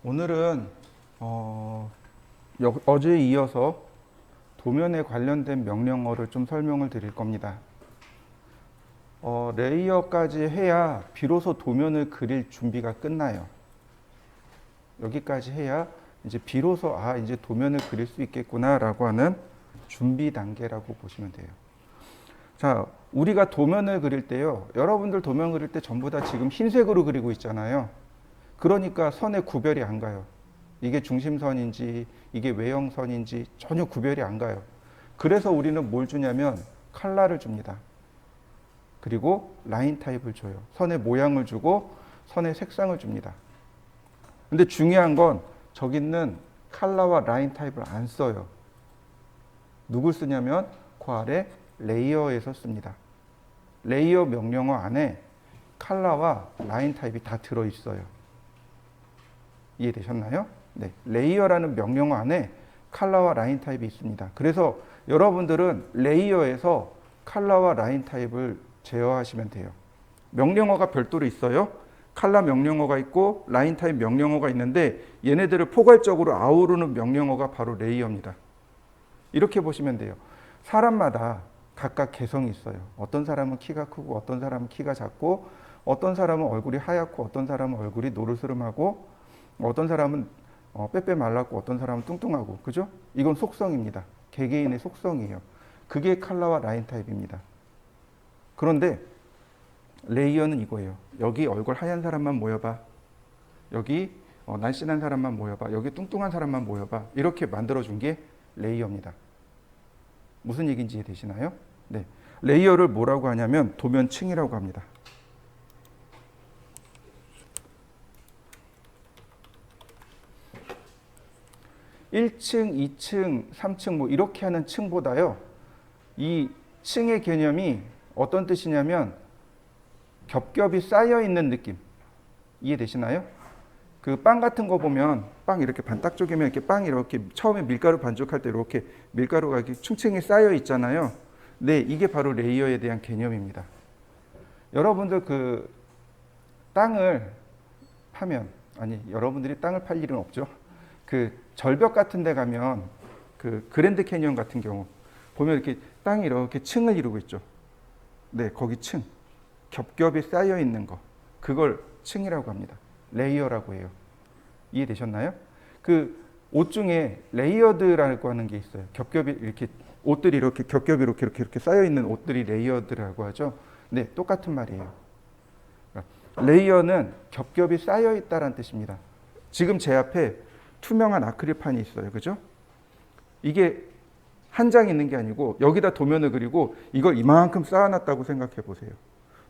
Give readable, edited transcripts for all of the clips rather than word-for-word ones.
오늘은 어제에 이어서 도면에 관련된 명령어를 좀 설명을 드릴 겁니다. 레이어까지 해야 비로소 도면을 그릴 준비가 끝나요. 여기까지 해야 이제 비로소 이제 도면을 그릴 수 있겠구나라고 하는 준비 단계라고 보시면 돼요. 자, 우리가 도면을 그릴 때요. 여러분들 도면 그릴 때 전부 다 지금 흰색으로 그리고 있잖아요. 그러니까 선의 구별이 안 가요. 이게 중심선인지 이게 외형선인지 전혀 구별이 안 가요. 그래서 우리는 뭘 주냐면 컬러를 줍니다. 그리고 라인 타입을 줘요. 선의 모양을 주고 선의 색상을 줍니다. 근데 중요한 건 저기 있는 컬러와 라인 타입을 안 써요. 누굴 쓰냐면 그 아래 레이어에서 씁니다. 레이어 명령어 안에 컬러와 라인 타입이 다 들어있어요. 이해되셨나요? 네, 레이어라는 명령어 안에 컬러와 라인 타입이 있습니다. 그래서 여러분들은 레이어에서 컬러와 라인 타입을 제어하시면 돼요. 명령어가 별도로 있어요. 컬러 명령어가 있고 라인 타입 명령어가 있는데 얘네들을 포괄적으로 아우르는 명령어가 바로 레이어입니다. 이렇게 보시면 돼요. 사람마다 각각 개성이 있어요. 어떤 사람은 키가 크고 어떤 사람은 키가 작고 어떤 사람은 얼굴이 하얗고 어떤 사람은 얼굴이 노르스름하고 어떤 사람은 빼빼 말랐고 어떤 사람은 뚱뚱하고, 그죠? 이건 속성입니다. 개개인의 속성이에요. 그게 컬러와 라인 타입입니다. 그런데 레이어는 이거예요. 여기 얼굴 하얀 사람만 모여봐. 여기 날씬한 사람만 모여봐. 여기 뚱뚱한 사람만 모여봐. 이렇게 만들어준 게 레이어입니다. 무슨 얘기인지 이해되시나요? 네. 레이어를 뭐라고 하냐면 도면층이라고 합니다. 1층, 2층, 3층 뭐 이렇게 하는 층보다요. 이 층의 개념이 어떤 뜻이냐면 겹겹이 쌓여 있는 느낌. 이해되시나요? 그 빵 같은 거 보면 빵 이렇게 반딱 쪼개면 이렇게 빵이 이렇게 처음에 밀가루 반죽할 때 이렇게 밀가루가 이렇게 층층이 쌓여 있잖아요. 네, 이게 바로 레이어에 대한 개념입니다. 여러분들 그 땅을 파면, 아니 여러분들이 땅을 팔 일은 없죠. 그 절벽 같은 데 가면 그 그랜드 캐니언 같은 경우 보면 이렇게 땅이 이렇게 층을 이루고 있죠. 네, 거기 층. 겹겹이 쌓여 있는 거. 그걸 층이라고 합니다. 레이어라고 해요. 이해되셨나요? 그 옷 중에 레이어드라고 하는 게 있어요. 겹겹이 이렇게 옷들이 이렇게 겹겹이 이렇게 쌓여 있는 옷들이 레이어드라고 하죠. 네, 똑같은 말이에요. 레이어는 겹겹이 쌓여 있다라는 뜻입니다. 지금 제 앞에 투명한 아크릴판이 있어요. 그죠? 이게 한 장 있는 게 아니고 여기다 도면을 그리고 이걸 이만큼 쌓아놨다고 생각해 보세요.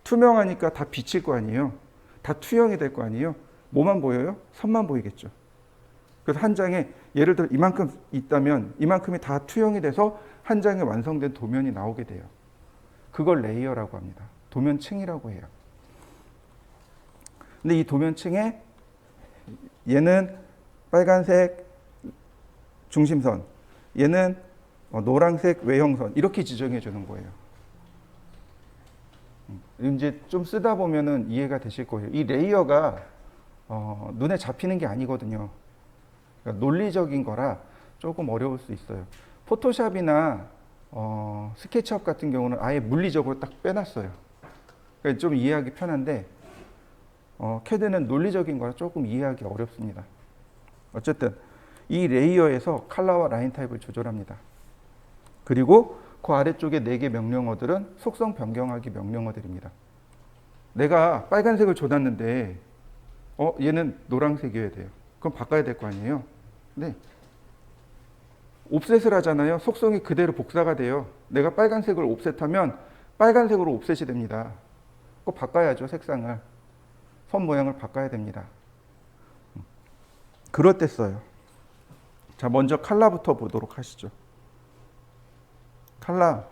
투명하니까 다 비칠 거 아니에요. 다 투영이 될 거 아니에요. 뭐만 보여요? 선만 보이겠죠. 그래서 한 장에 예를 들어 이만큼 있다면 이만큼이 다 투영이 돼서 한 장에 완성된 도면이 나오게 돼요. 그걸 레이어라고 합니다. 도면층이라고 해요. 근데 이 도면층에 얘는 빨간색 중심선, 얘는 노란색 외형선 이렇게 지정해 주는 거예요. 이제 좀 쓰다 보면은 이해가 되실 거예요. 이 레이어가 눈에 잡히는 게 아니거든요. 그러니까 논리적인 거라 조금 어려울 수 있어요. 포토샵이나 스케치업 같은 경우는 아예 물리적으로 딱 빼놨어요. 그러니까 좀 이해하기 편한데 캐드는 논리적인 거라 조금 이해하기 어렵습니다. 어쨌든 이 레이어에서 컬러와 라인 타입을 조절합니다. 그리고 그 아래쪽에 4개 명령어들은 속성 변경하기 명령어들입니다. 내가 빨간색을 줘놨는데 얘는 노란색이어야 돼요. 그럼 바꿔야 될 거 아니에요. 네. 옵셋을 하잖아요. 속성이 그대로 복사가 돼요. 내가 빨간색을 옵셋하면 빨간색으로 옵셋이 됩니다. 꼭 바꿔야죠. 색상을. 선 모양을 바꿔야 됩니다. 그럴 때 써요. 자, 먼저 컬러부터 보도록 하시죠. 컬러.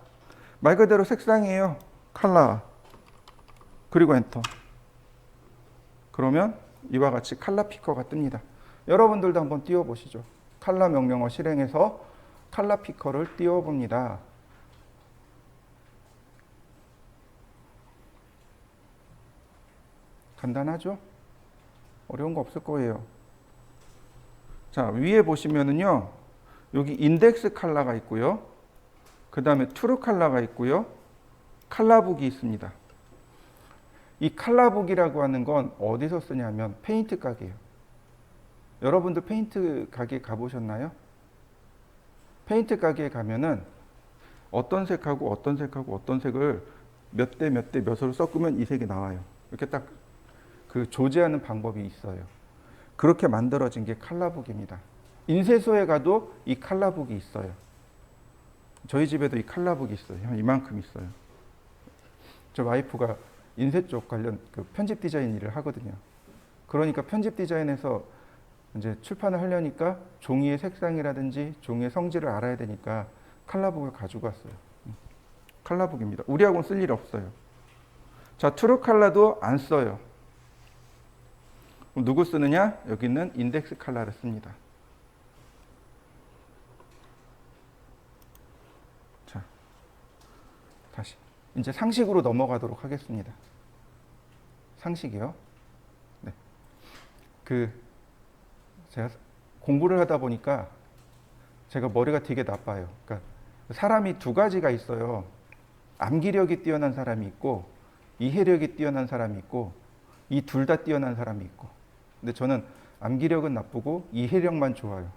말 그대로 색상이에요. 컬러. 그리고 엔터. 그러면 이와 같이 컬러 피커가 뜹니다. 여러분들도 한번 띄워보시죠. 컬러 명령어 실행해서 컬러 피커를 띄워봅니다. 간단하죠? 어려운 거 없을 거예요. 자, 위에 보시면은요. 여기 인덱스 컬러가 있고요. 그 다음에 트루 컬러가 있고요. 컬러북이 있습니다. 이 컬러북이라고 하는 건 어디서 쓰냐면 페인트 가게예요. 여러분들 페인트 가게 가보셨나요? 페인트 가게에 가면은 어떤 색하고 어떤 색하고 어떤 색을 몇 대 몇 대 몇으로 섞으면 이 색이 나와요. 이렇게 딱 그 조제하는 방법이 있어요. 그렇게 만들어진 게 컬러북입니다. 인쇄소에 가도 이 컬러북이 있어요. 저희 집에도 이 컬러북이 있어요. 이만큼 있어요. 저 와이프가 인쇄 쪽 관련 그 편집 디자인 일을 하거든요. 그러니까 편집 디자인에서 이제 출판을 하려니까 종이의 색상이라든지 종이의 성질을 알아야 되니까 컬러북을 가지고 왔어요. 컬러북입니다. 우리하고는 쓸 일 없어요. 자, 트루 컬러도 안 써요. 그럼 누구 쓰느냐? 여기는 인덱스 컬러를 씁니다. 자, 다시 이제 상식으로 넘어가도록 하겠습니다. 상식이요. 네. 제가 공부를 하다 보니까 제가 머리가 되게 나빠요. 그러니까 사람이 두 가지가 있어요. 암기력이 뛰어난 사람이 있고 이해력이 뛰어난 사람이 있고 이 둘 다 뛰어난 사람이 있고. 근데 저는 암기력은 나쁘고 이해력만 좋아요.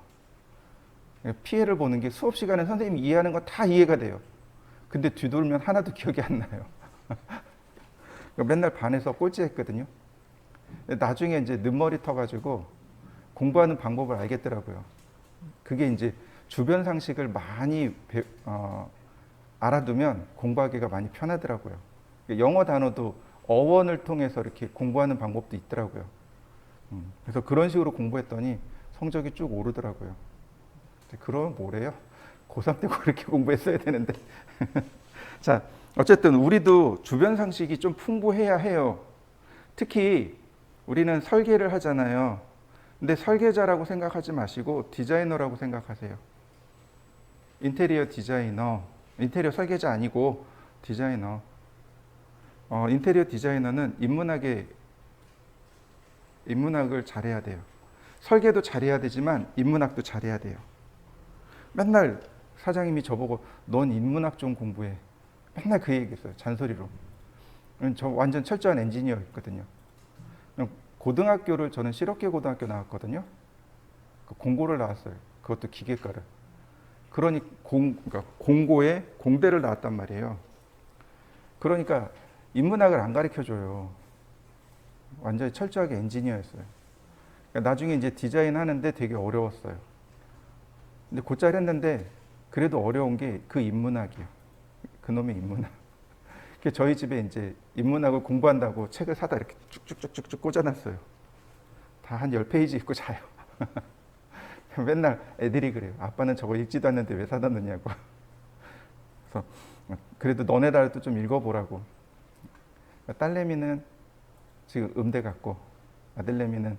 피해를 보는 게 수업 시간에 선생님이 이해하는 거 다 이해가 돼요. 근데 뒤돌면 하나도 기억이 안 나요. 맨날 반에서 꼴찌했거든요. 나중에 이제 늦머리 터가지고 공부하는 방법을 알겠더라고요. 그게 이제 주변 상식을 많이 알아두면 공부하기가 많이 편하더라고요. 영어 단어도 어원을 통해서 이렇게 공부하는 방법도 있더라고요. 그래서 그런 식으로 공부했더니 성적이 쭉 오르더라고요. 그러면 뭐래요? 고3 때 그렇게 공부했어야 되는데. 자, 어쨌든 우리도 주변 상식이 좀 풍부해야 해요. 특히 우리는 설계를 하잖아요. 근데 설계자라고 생각하지 마시고 디자이너라고 생각하세요. 인테리어 디자이너, 인테리어 설계자 아니고 디자이너. 인테리어 디자이너는 인문학을 잘해야 돼요. 설계도 잘해야 되지만 인문학도 잘해야 돼요. 맨날 사장님이 저보고 넌 인문학 좀 공부해. 맨날 그 얘기했어요. 잔소리로. 저 완전 철저한 엔지니어였거든요. 고등학교를 저는 실업계 고등학교 나왔거든요. 공고를 나왔어요. 그것도 기계과를. 그러니까 공고에 공대를 나왔단 말이에요. 그러니까 인문학을 안 가르쳐줘요. 완전히 철저하게 엔지니어였어요. 그러니까 나중에 이제 디자인 하는데 되게 어려웠어요. 근데 곧잘 했는데 그래도 어려운 게 그 인문학이에요. 그놈의 인문학. 저희 집에 이제 인문학을 공부한다고 책을 사다 이렇게 쭉쭉쭉쭉 꽂아놨어요. 다 한 10페이지 읽고 자요. 맨날 애들이 그래요. 아빠는 저거 읽지도 않는데 왜 사다 놓냐고. 그래서 그래도 너네들도 좀 읽어보라고. 딸내미는 지금 음대 갔고 아들내미는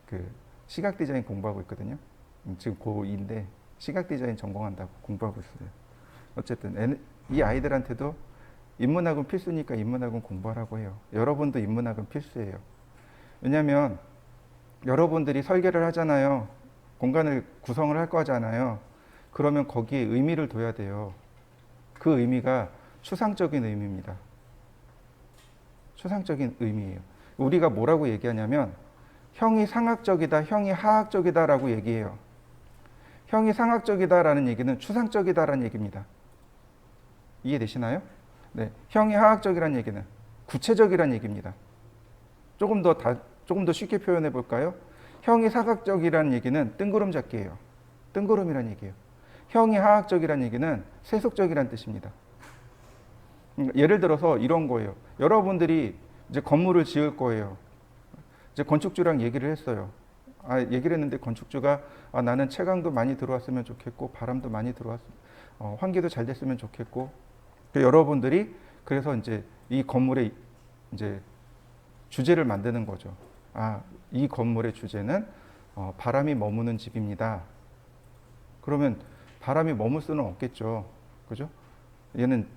그 시각 디자인 공부하고 있거든요. 지금 고2인데 시각 디자인 전공한다고 공부하고 있어요. 어쨌든 이 아이들한테도 인문학은 필수니까 인문학은 공부하라고 해요. 여러분도 인문학은 필수예요. 왜냐하면 여러분들이 설계를 하잖아요. 공간을 구성을 할 거잖아요. 그러면 거기에 의미를 둬야 돼요. 그 의미가 추상적인 의미입니다. 추상적인 의미예요. 우리가 뭐라고 얘기하냐면 형이 상학적이다, 형이 하학적이다라고 얘기해요. 형이 상학적이다라는 얘기는 추상적이다라는 얘기입니다. 이해되시나요? 네, 형이 하학적이라는 얘기는 구체적이라는 얘기입니다. 조금 더 쉽게 표현해 볼까요? 형이 사각적이라는 얘기는 뜬구름 잡기예요. 뜬구름이라는 얘기예요. 형이 하학적이라는 얘기는 세속적이라는 뜻입니다. 예를 들어서 이런 거예요. 여러분들이 이제 건물을 지을 거예요. 이제 건축주랑 얘기를 했어요. 얘기를 했는데 건축주가 나는 채광도 많이 들어왔으면 좋겠고 바람도 많이 환기도 잘 됐으면 좋겠고 여러분들이 그래서 이제 이 건물의 이제 주제를 만드는 거죠. 이 건물의 주제는 바람이 머무는 집입니다. 그러면 바람이 머물 수는 없겠죠. 그죠? 얘는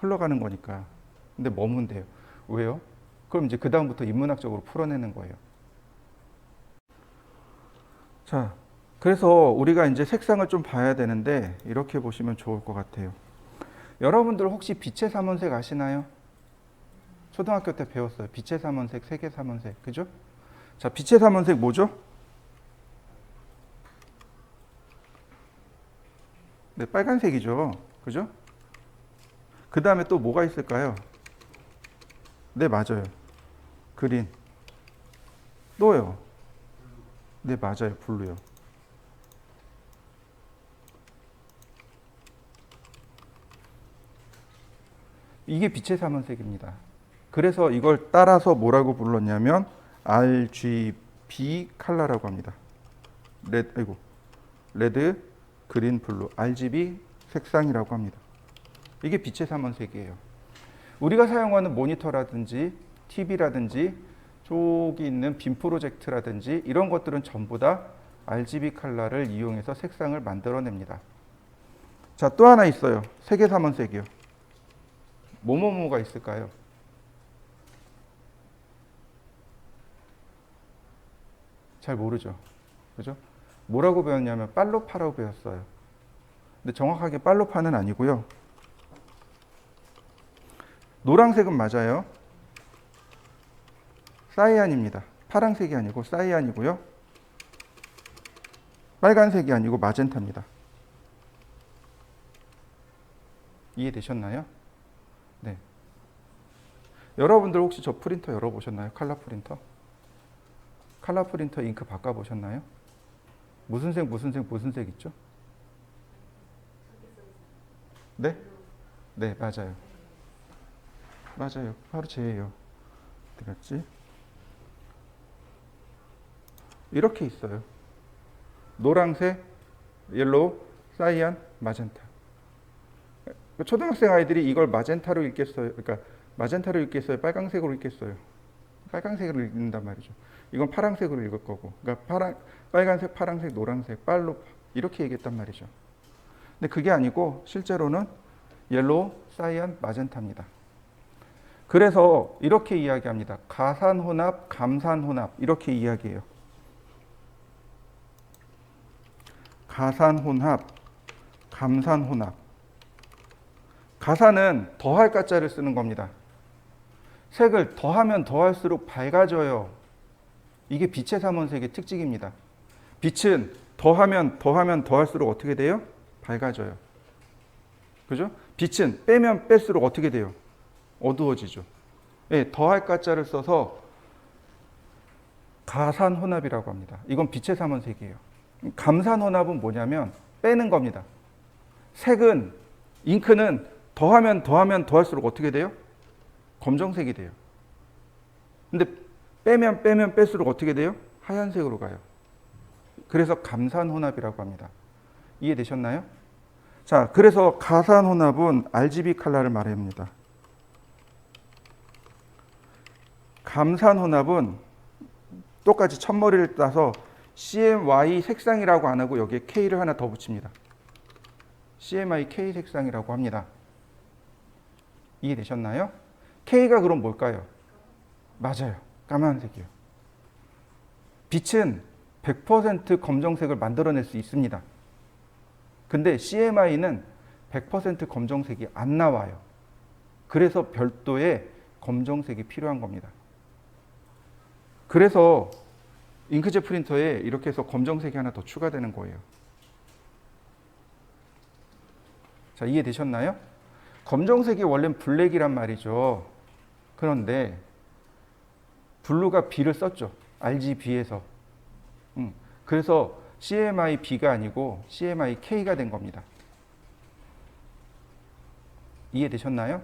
흘러가는 거니까. 근데 머문대요. 왜요? 그럼 이제 그다음부터 인문학적으로 풀어내는 거예요. 자, 그래서 우리가 이제 색상을 좀 봐야 되는데 이렇게 보시면 좋을 것 같아요. 여러분들 혹시 빛의 삼원색 아시나요? 초등학교 때 배웠어요. 빛의 삼원색, 색의 삼원색. 그죠? 자, 빛의 삼원색 뭐죠? 네, 빨간색이죠. 그죠? 그 다음에 또 뭐가 있을까요? 네, 맞아요. 그린. 또요. 네, 맞아요. 블루요. 이게 빛의 삼원색입니다. 그래서 이걸 따라서 뭐라고 불렀냐면 RGB 컬러라고 합니다. 레드, 그린, 블루, RGB 색상이라고 합니다. 이게 빛의 삼원색이에요. 우리가 사용하는 모니터라든지 TV라든지 저기 있는 빔 프로젝트라든지 이런 것들은 전부 다 RGB 컬러를 이용해서 색상을 만들어냅니다. 자, 또 하나 있어요. 색의 삼원색이요. 뭐뭐뭐가 있을까요? 잘 모르죠. 그죠? 뭐라고 배웠냐면 빨로파라고 배웠어요. 근데 정확하게 빨로파는 아니고요. 노란색은 맞아요. 사이안입니다. 파란색이 아니고 사이안이고요. 빨간색이 아니고 마젠타입니다. 이해되셨나요? 네. 여러분들 혹시 저 프린터 열어보셨나요? 컬러 프린터? 컬러 프린터 잉크 바꿔보셨나요? 무슨 색, 무슨 색, 무슨 색 있죠? 네? 네, 맞아요. 맞아요. 바로 쟤예요. 어디 갔지? 이렇게 있어요. 노란색, 옐로우, 사이안, 마젠타. 초등학생 아이들이 이걸 마젠타로 읽겠어요. 그러니까 마젠타로 읽겠어요. 빨강색으로 읽겠어요. 빨강색으로 읽는단 말이죠. 이건 파란색으로 읽을 거고. 그러니까 빨간색, 파란색, 노란색, 빨로 이렇게 얘기했단 말이죠. 근데 그게 아니고 실제로는 옐로우, 사이안, 마젠타입니다. 그래서 이렇게 이야기합니다. 가산혼합, 감산혼합 이렇게 이야기해요. 가산혼합, 감산혼합. 가산은 더할 가짜를 쓰는 겁니다. 색을 더하면 더할수록 밝아져요. 이게 빛의 삼원색의 특징입니다. 빛은 더하면 더할수록 어떻게 돼요? 밝아져요. 그죠? 빛은 빼면 뺄수록 어떻게 돼요? 어두워지죠. 네, 더할 가짜를 써서 가산혼합이라고 합니다. 이건 빛의 삼원색이에요. 감산혼합은 뭐냐면 빼는 겁니다. 색은, 잉크는 더하면 더할수록 어떻게 돼요? 검정색이 돼요. 근데 빼면 뺄수록 어떻게 돼요? 하얀색으로 가요. 그래서 감산혼합이라고 합니다. 이해되셨나요? 자, 그래서 가산혼합은 RGB 컬러를 말합니다. 감산혼합은 똑같이 첫머리를 따서 CMY 색상이라고 안 하고 여기에 K를 하나 더 붙입니다. CMY K 색상이라고 합니다. 이해되셨나요? K가 그럼 뭘까요? 맞아요. 까만색이요. 빛은 100% 검정색을 만들어낼 수 있습니다. 근데 CMY는 100% 검정색이 안 나와요. 그래서 별도의 검정색이 필요한 겁니다. 그래서 잉크젯 프린터에 이렇게 해서 검정색이 하나 더 추가되는 거예요. 자, 이해되셨나요? 검정색이 원래는 블랙이란 말이죠. 그런데 블루가 B를 썼죠. RGB에서. 그래서 CMY B가 아니고 CMY K가 된 겁니다. 이해되셨나요?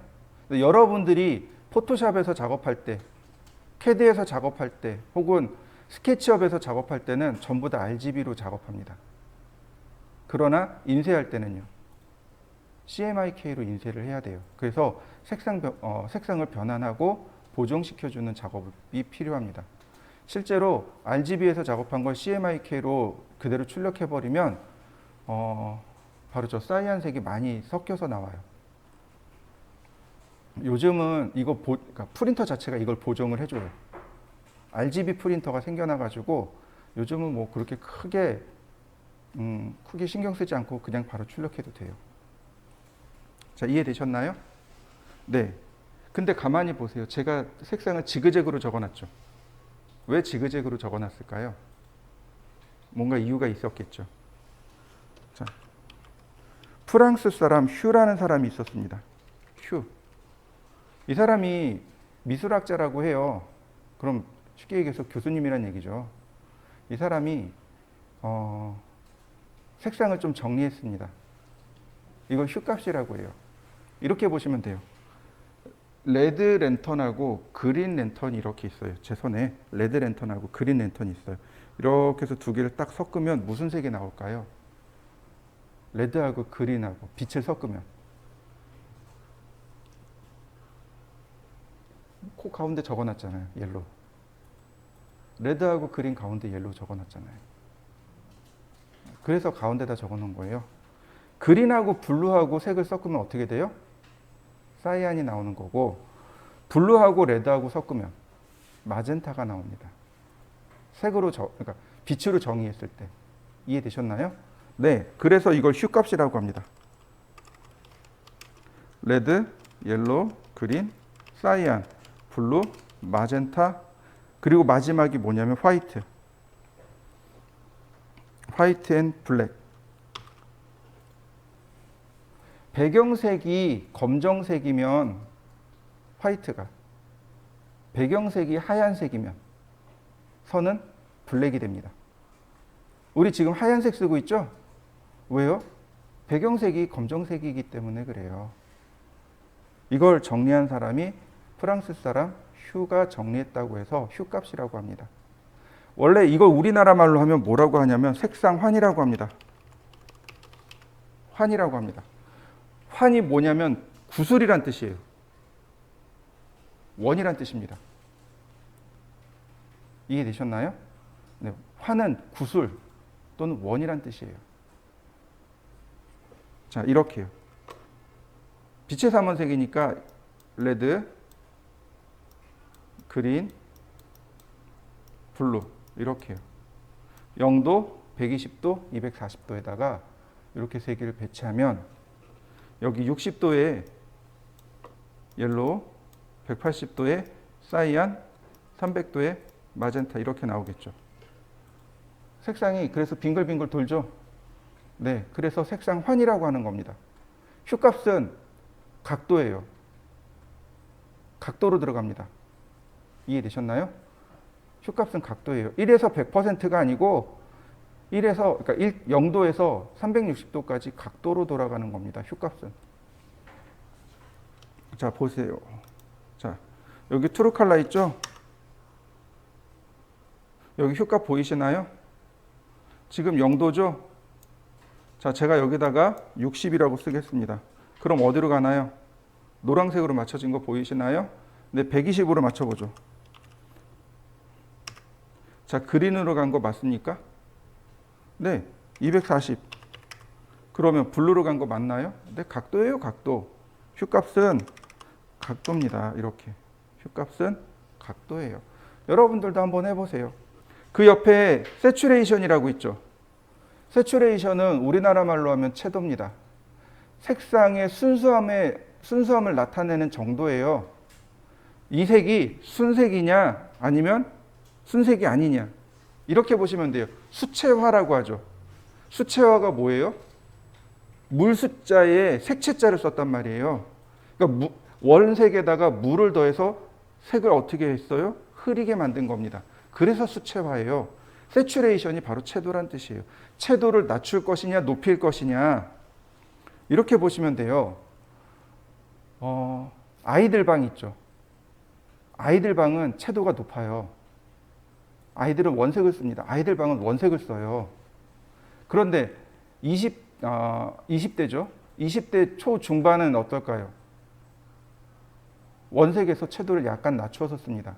여러분들이 포토샵에서 작업할 때, 캐드에서 작업할 때, 혹은 스케치업에서 작업할 때는 전부 다 RGB로 작업합니다. 그러나 인쇄할 때는요. CMYK로 인쇄를 해야 돼요. 그래서 색상을 변환하고 보정시켜주는 작업이 필요합니다. 실제로 RGB에서 작업한 걸 CMYK로 그대로 출력해버리면 바로 저 사이안색이 많이 섞여서 나와요. 요즘은 그러니까 프린터 자체가 이걸 보정을 해줘요. RGB 프린터가 생겨나가지고 요즘은 뭐 그렇게 크게 신경 쓰지 않고 그냥 바로 출력해도 돼요. 자, 이해되셨나요? 네. 근데 가만히 보세요. 제가 색상을 지그재그로 적어놨죠. 왜 지그재그로 적어놨을까요? 뭔가 이유가 있었겠죠. 자, 프랑스 사람 휴라는 사람이 있었습니다. 휴. 이 사람이 미술학자라고 해요. 그럼 쉽게 얘기해서 교수님이란 얘기죠. 이 사람이 색상을 좀 정리했습니다. 이걸 휴값이라고 해요. 이렇게 보시면 돼요. 레드 랜턴하고 그린 랜턴이 이렇게 있어요. 제 손에 레드 랜턴하고 그린 랜턴이 있어요. 이렇게 해서 두 개를 딱 섞으면 무슨 색이 나올까요? 레드하고 그린하고 빛을 섞으면 코 가운데 적어놨잖아요. 옐로우. 레드하고 그린 가운데 옐로우 적어놨잖아요. 그래서 가운데다 적어놓은 거예요. 그린하고 블루하고 색을 섞으면 어떻게 돼요? 사이안이 나오는 거고, 블루하고 레드하고 섞으면 마젠타가 나옵니다. 그러니까 빛으로 정의했을 때. 이해되셨나요? 네, 그래서 이걸 휴값이라고 합니다. 레드, 옐로우, 그린, 사이안, 블루, 마젠타, 그리고 마지막이 뭐냐면 화이트. 화이트 앤 블랙. 배경색이 검정색이면 화이트가, 배경색이 하얀색이면 선은 블랙이 됩니다. 우리 지금 하얀색 쓰고 있죠? 왜요? 배경색이 검정색이기 때문에 그래요. 이걸 정리한 사람이 프랑스 사람 휴가 정리했다고 해서 휴값이라고 합니다. 원래 이걸 우리나라 말로 하면 뭐라고 하냐면 색상환이라고 합니다. 환이라고 합니다. 환이 뭐냐면 구슬이란 뜻이에요. 원이란 뜻입니다. 이해되셨나요? 네, 환은 구슬 또는 원이란 뜻이에요. 자, 이렇게요. 빛의 삼원색이니까 레드, 그린, 블루 이렇게요. 0도, 120도, 240도에다가 이렇게 세 개를 배치하면 여기 60도에 옐로우, 180도에 사이안, 300도에 마젠타 이렇게 나오겠죠. 색상이 그래서 빙글빙글 돌죠. 네, 그래서 색상 환이라고 하는 겁니다. 휴값은 각도예요. 각도로 들어갑니다. 이해되셨나요? 휴값은 각도예요. 1에서 100%가 아니고 0도에서 360도까지 각도로 돌아가는 겁니다. 휴값은. 자, 보세요. 자, 여기 트루 컬러 있죠? 여기 휴값 보이시나요? 지금 0도죠? 자, 제가 여기다가 60이라고 쓰겠습니다. 그럼 어디로 가나요? 노란색으로 맞춰진 거 보이시나요? 네, 120으로 맞춰보죠. 자, 그린으로 간 거 맞습니까? 네, 240. 그러면 블루로 간 거 맞나요? 네, 각도예요, 각도. 휴값은 각도입니다. 이렇게. 휴값은 각도예요. 여러분들도 한번 해보세요. 그 옆에 세츄레이션이라고 있죠. 세츄레이션은 우리나라 말로 하면 채도입니다. 색상의 순수함을 나타내는 정도예요. 이 색이 순색이냐 아니면 순색이 아니냐 이렇게 보시면 돼요. 수채화라고 하죠. 수채화가 뭐예요? 물 숫자에 색채자를 썼단 말이에요. 그러니까 원색에다가 물을 더해서 색을 어떻게 했어요? 흐리게 만든 겁니다. 그래서 수채화예요. 세츄레이션이 바로 채도란 뜻이에요. 채도를 낮출 것이냐 높일 것이냐 이렇게 보시면 돼요. 아이들 방 있죠. 아이들 방은 채도가 높아요. 아이들은 원색을 씁니다. 아이들 방은 원색을 써요. 그런데 20대죠. 20대 초중반은 어떨까요? 원색에서 채도를 약간 낮추어서 씁니다.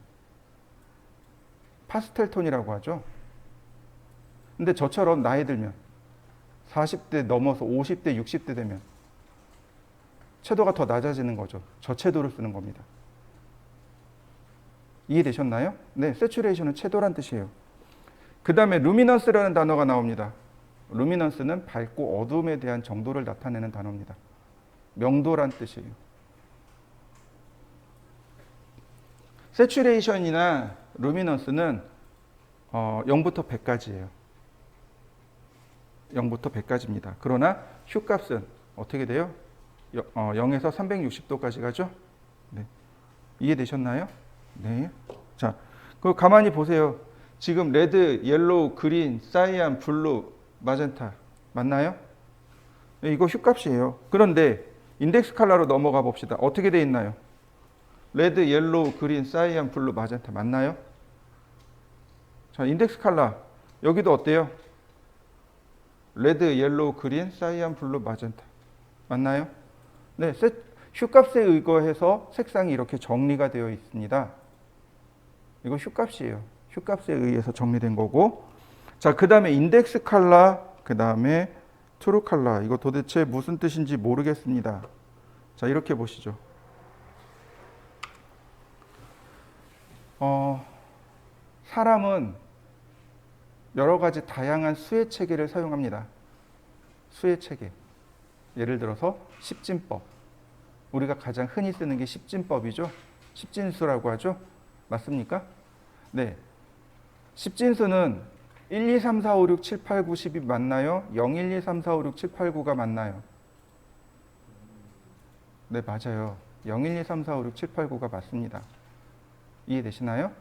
파스텔 톤이라고 하죠. 근데 저처럼 나이 들면 40대 넘어서 50대, 60대 되면 채도가 더 낮아지는 거죠. 저채도를 쓰는 겁니다. 이해되셨나요? 네, 세츄레이션은 채도란 뜻이에요. 그 다음에 루미넌스라는 단어가 나옵니다. 루미넌스는 밝고 어두움에 대한 정도를 나타내는 단어입니다. 명도란 뜻이에요. 세츄레이션이나 루미넌스는 0부터 100까지예요. 0부터 100까지입니다. 그러나 휴값은 어떻게 돼요? 0에서 360도까지 가죠? 네. 이해되셨나요? 네. 자, 그 가만히 보세요. 지금 레드, 옐로우, 그린, 사이안, 블루, 마젠타 맞나요? 네, 이거 휴값이에요. 그런데 인덱스 컬러로 넘어가 봅시다. 어떻게 돼 있나요? 레드, 옐로우, 그린, 사이안, 블루, 마젠타 맞나요? 자, 인덱스 컬러 여기도 어때요? 레드, 옐로우, 그린, 사이안, 블루, 마젠타 맞나요? 네, 휴값에 의거해서 색상이 이렇게 정리가 되어 있습니다. 이거 휴값이에요. 휴값에 의해서 정리된 거고. 자, 그 다음에 인덱스 컬러, 그 다음에 트루 컬러. 이거 도대체 무슨 뜻인지 모르겠습니다. 자, 이렇게 보시죠. 사람은 여러 가지 다양한 수의 체계를 사용합니다. 수의 체계. 예를 들어서 십진법. 우리가 가장 흔히 쓰는 게 십진법이죠. 십진수라고 하죠. 맞습니까? 네. 십진수는 1, 2, 3, 4, 5, 6, 7, 8, 9, 10이 맞나요? 0, 1, 2, 3, 4, 5, 6, 7, 8, 9가 맞나요? 네, 맞아요. 0, 1, 2, 3, 4, 5, 6, 7, 8, 9가 맞습니다. 이해되시나요?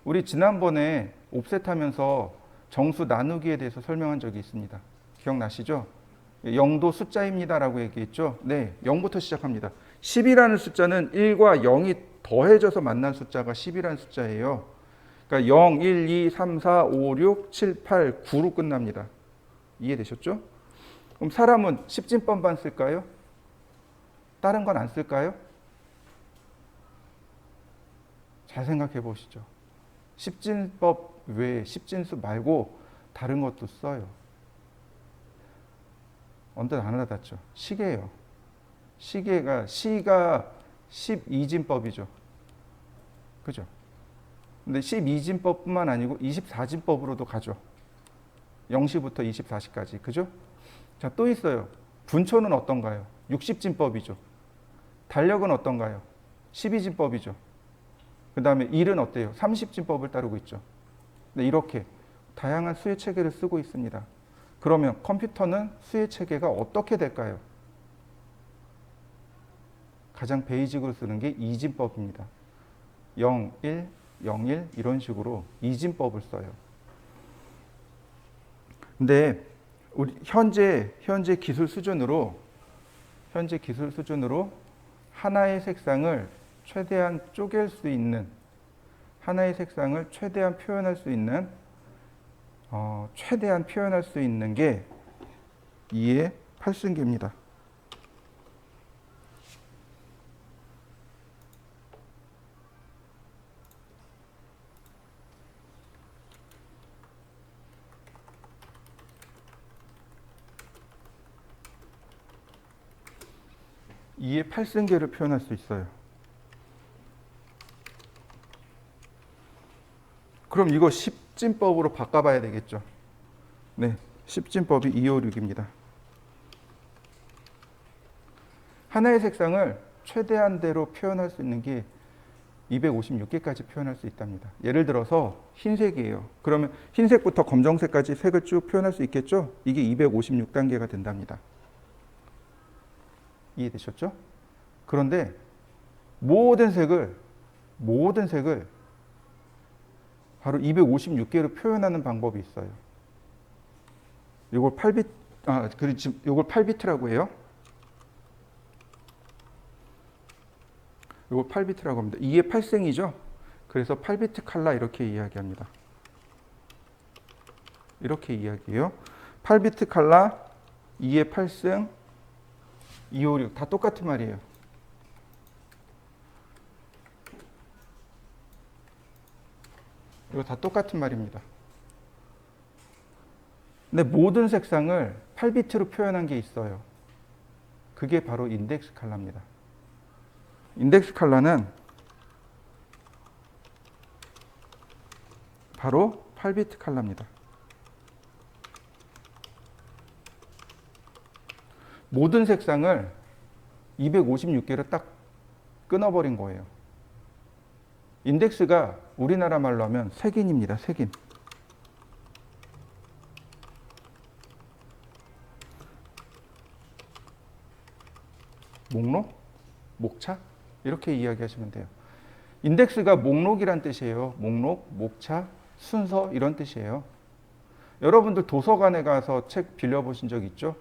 우리 지난번에 옵셋하면서 정수 나누기에 대해서 설명한 적이 있습니다. 기억나시죠? 0도 숫자입니다라고 얘기했죠. 네, 0부터 시작합니다. 10이라는 숫자는 1과 0이 더해져서 만난 숫자가 10이라는 숫자예요. 그러니까 0, 1, 2, 3, 4, 5, 6, 7, 8, 9로 끝납니다. 이해되셨죠? 그럼 사람은 십진법만 쓸까요? 다른 건 안 쓸까요? 잘 생각해 보시죠. 십진법 외에 십진수 말고 다른 것도 써요. 언뜻 안 와닿죠. 시계예요. 시가 12진법이죠. 그죠? 근데 12진법뿐만 아니고 24진법으로도 가죠. 0시부터 24시까지. 그죠? 자, 또 있어요. 분초는 어떤가요? 60진법이죠. 달력은 어떤가요? 12진법이죠. 그 다음에 일은 어때요? 30진법을 따르고 있죠. 네, 이렇게 다양한 수의 체계를 쓰고 있습니다. 그러면 컴퓨터는 수의 체계가 어떻게 될까요? 가장 베이직으로 쓰는 게 이진법입니다. 0, 1, 0, 1 이런 식으로 이진법을 써요. 근데 우리 현재 기술 수준으로 하나의 색상을 최대한 쪼갤 수 있는, 하나의 색상을 최대한 표현할 수 있는 게 2의 8승계입니다. 이의 8승계를 표현할 수 있어요. 그럼 이거 십진법으로 바꿔봐야 되겠죠. 네, 십진법이 256입니다. 하나의 색상을 최대한대로 표현할 수 있는 게 256개까지 표현할 수 있답니다. 예를 들어서 흰색이에요. 그러면 흰색부터 검정색까지 색을 쭉 표현할 수 있겠죠? 이게 256단계가 된답니다. 이해되셨죠? 그런데 모든 색을 바로 256개로 표현하는 방법이 있어요. 이걸 8비트라고 해요. 이걸 8비트라고 합니다. 2의 8승이죠. 그래서 8비트 컬러 이렇게 이야기합니다. 이렇게 이야기해요. 8비트 컬러, 2의 8승, 256 다 똑같은 말이에요. 이거 다 똑같은 말입니다. 근데 모든 색상을 8비트로 표현한 게 있어요. 그게 바로 인덱스 컬러입니다. 인덱스 컬러는 바로 8비트 칼라입니다. 모든 색상을 256개로 딱 끊어버린 거예요. 인덱스가 우리나라 말로 하면 색인입니다. 색인. 목록? 목차? 이렇게 이야기하시면 돼요. 인덱스가 목록이란 뜻이에요. 목록, 목차, 순서 이런 뜻이에요. 여러분들 도서관에 가서 책 빌려보신 적 있죠?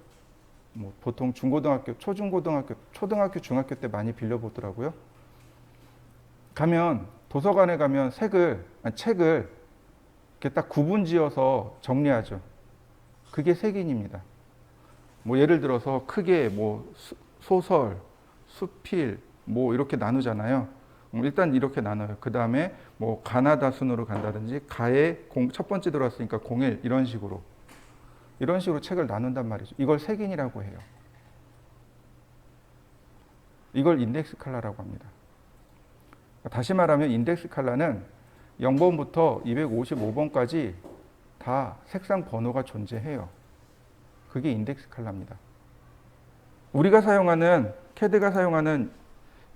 뭐 보통 중고등학교, 초중고등학교, 초등학교, 중학교 때 많이 빌려보더라고요. 가면 도서관에 가면 책을 이렇게 딱 구분지어서 정리하죠. 그게 색인입니다. 뭐 예를 들어서 크게 뭐 소설, 수필 뭐 이렇게 나누잖아요. 일단 이렇게 나눠요. 그 다음에 뭐 가나다 순으로 간다든지 가에 첫 번째 들어왔으니까 01 이런 식으로 책을 나눈단 말이죠. 이걸 색인이라고 해요. 이걸 인덱스 컬러라고 합니다. 다시 말하면 인덱스 컬러는 0번부터 255번까지 다 색상 번호가 존재해요. 그게 인덱스 컬러입니다. 우리가 사용하는 캐드가 사용하는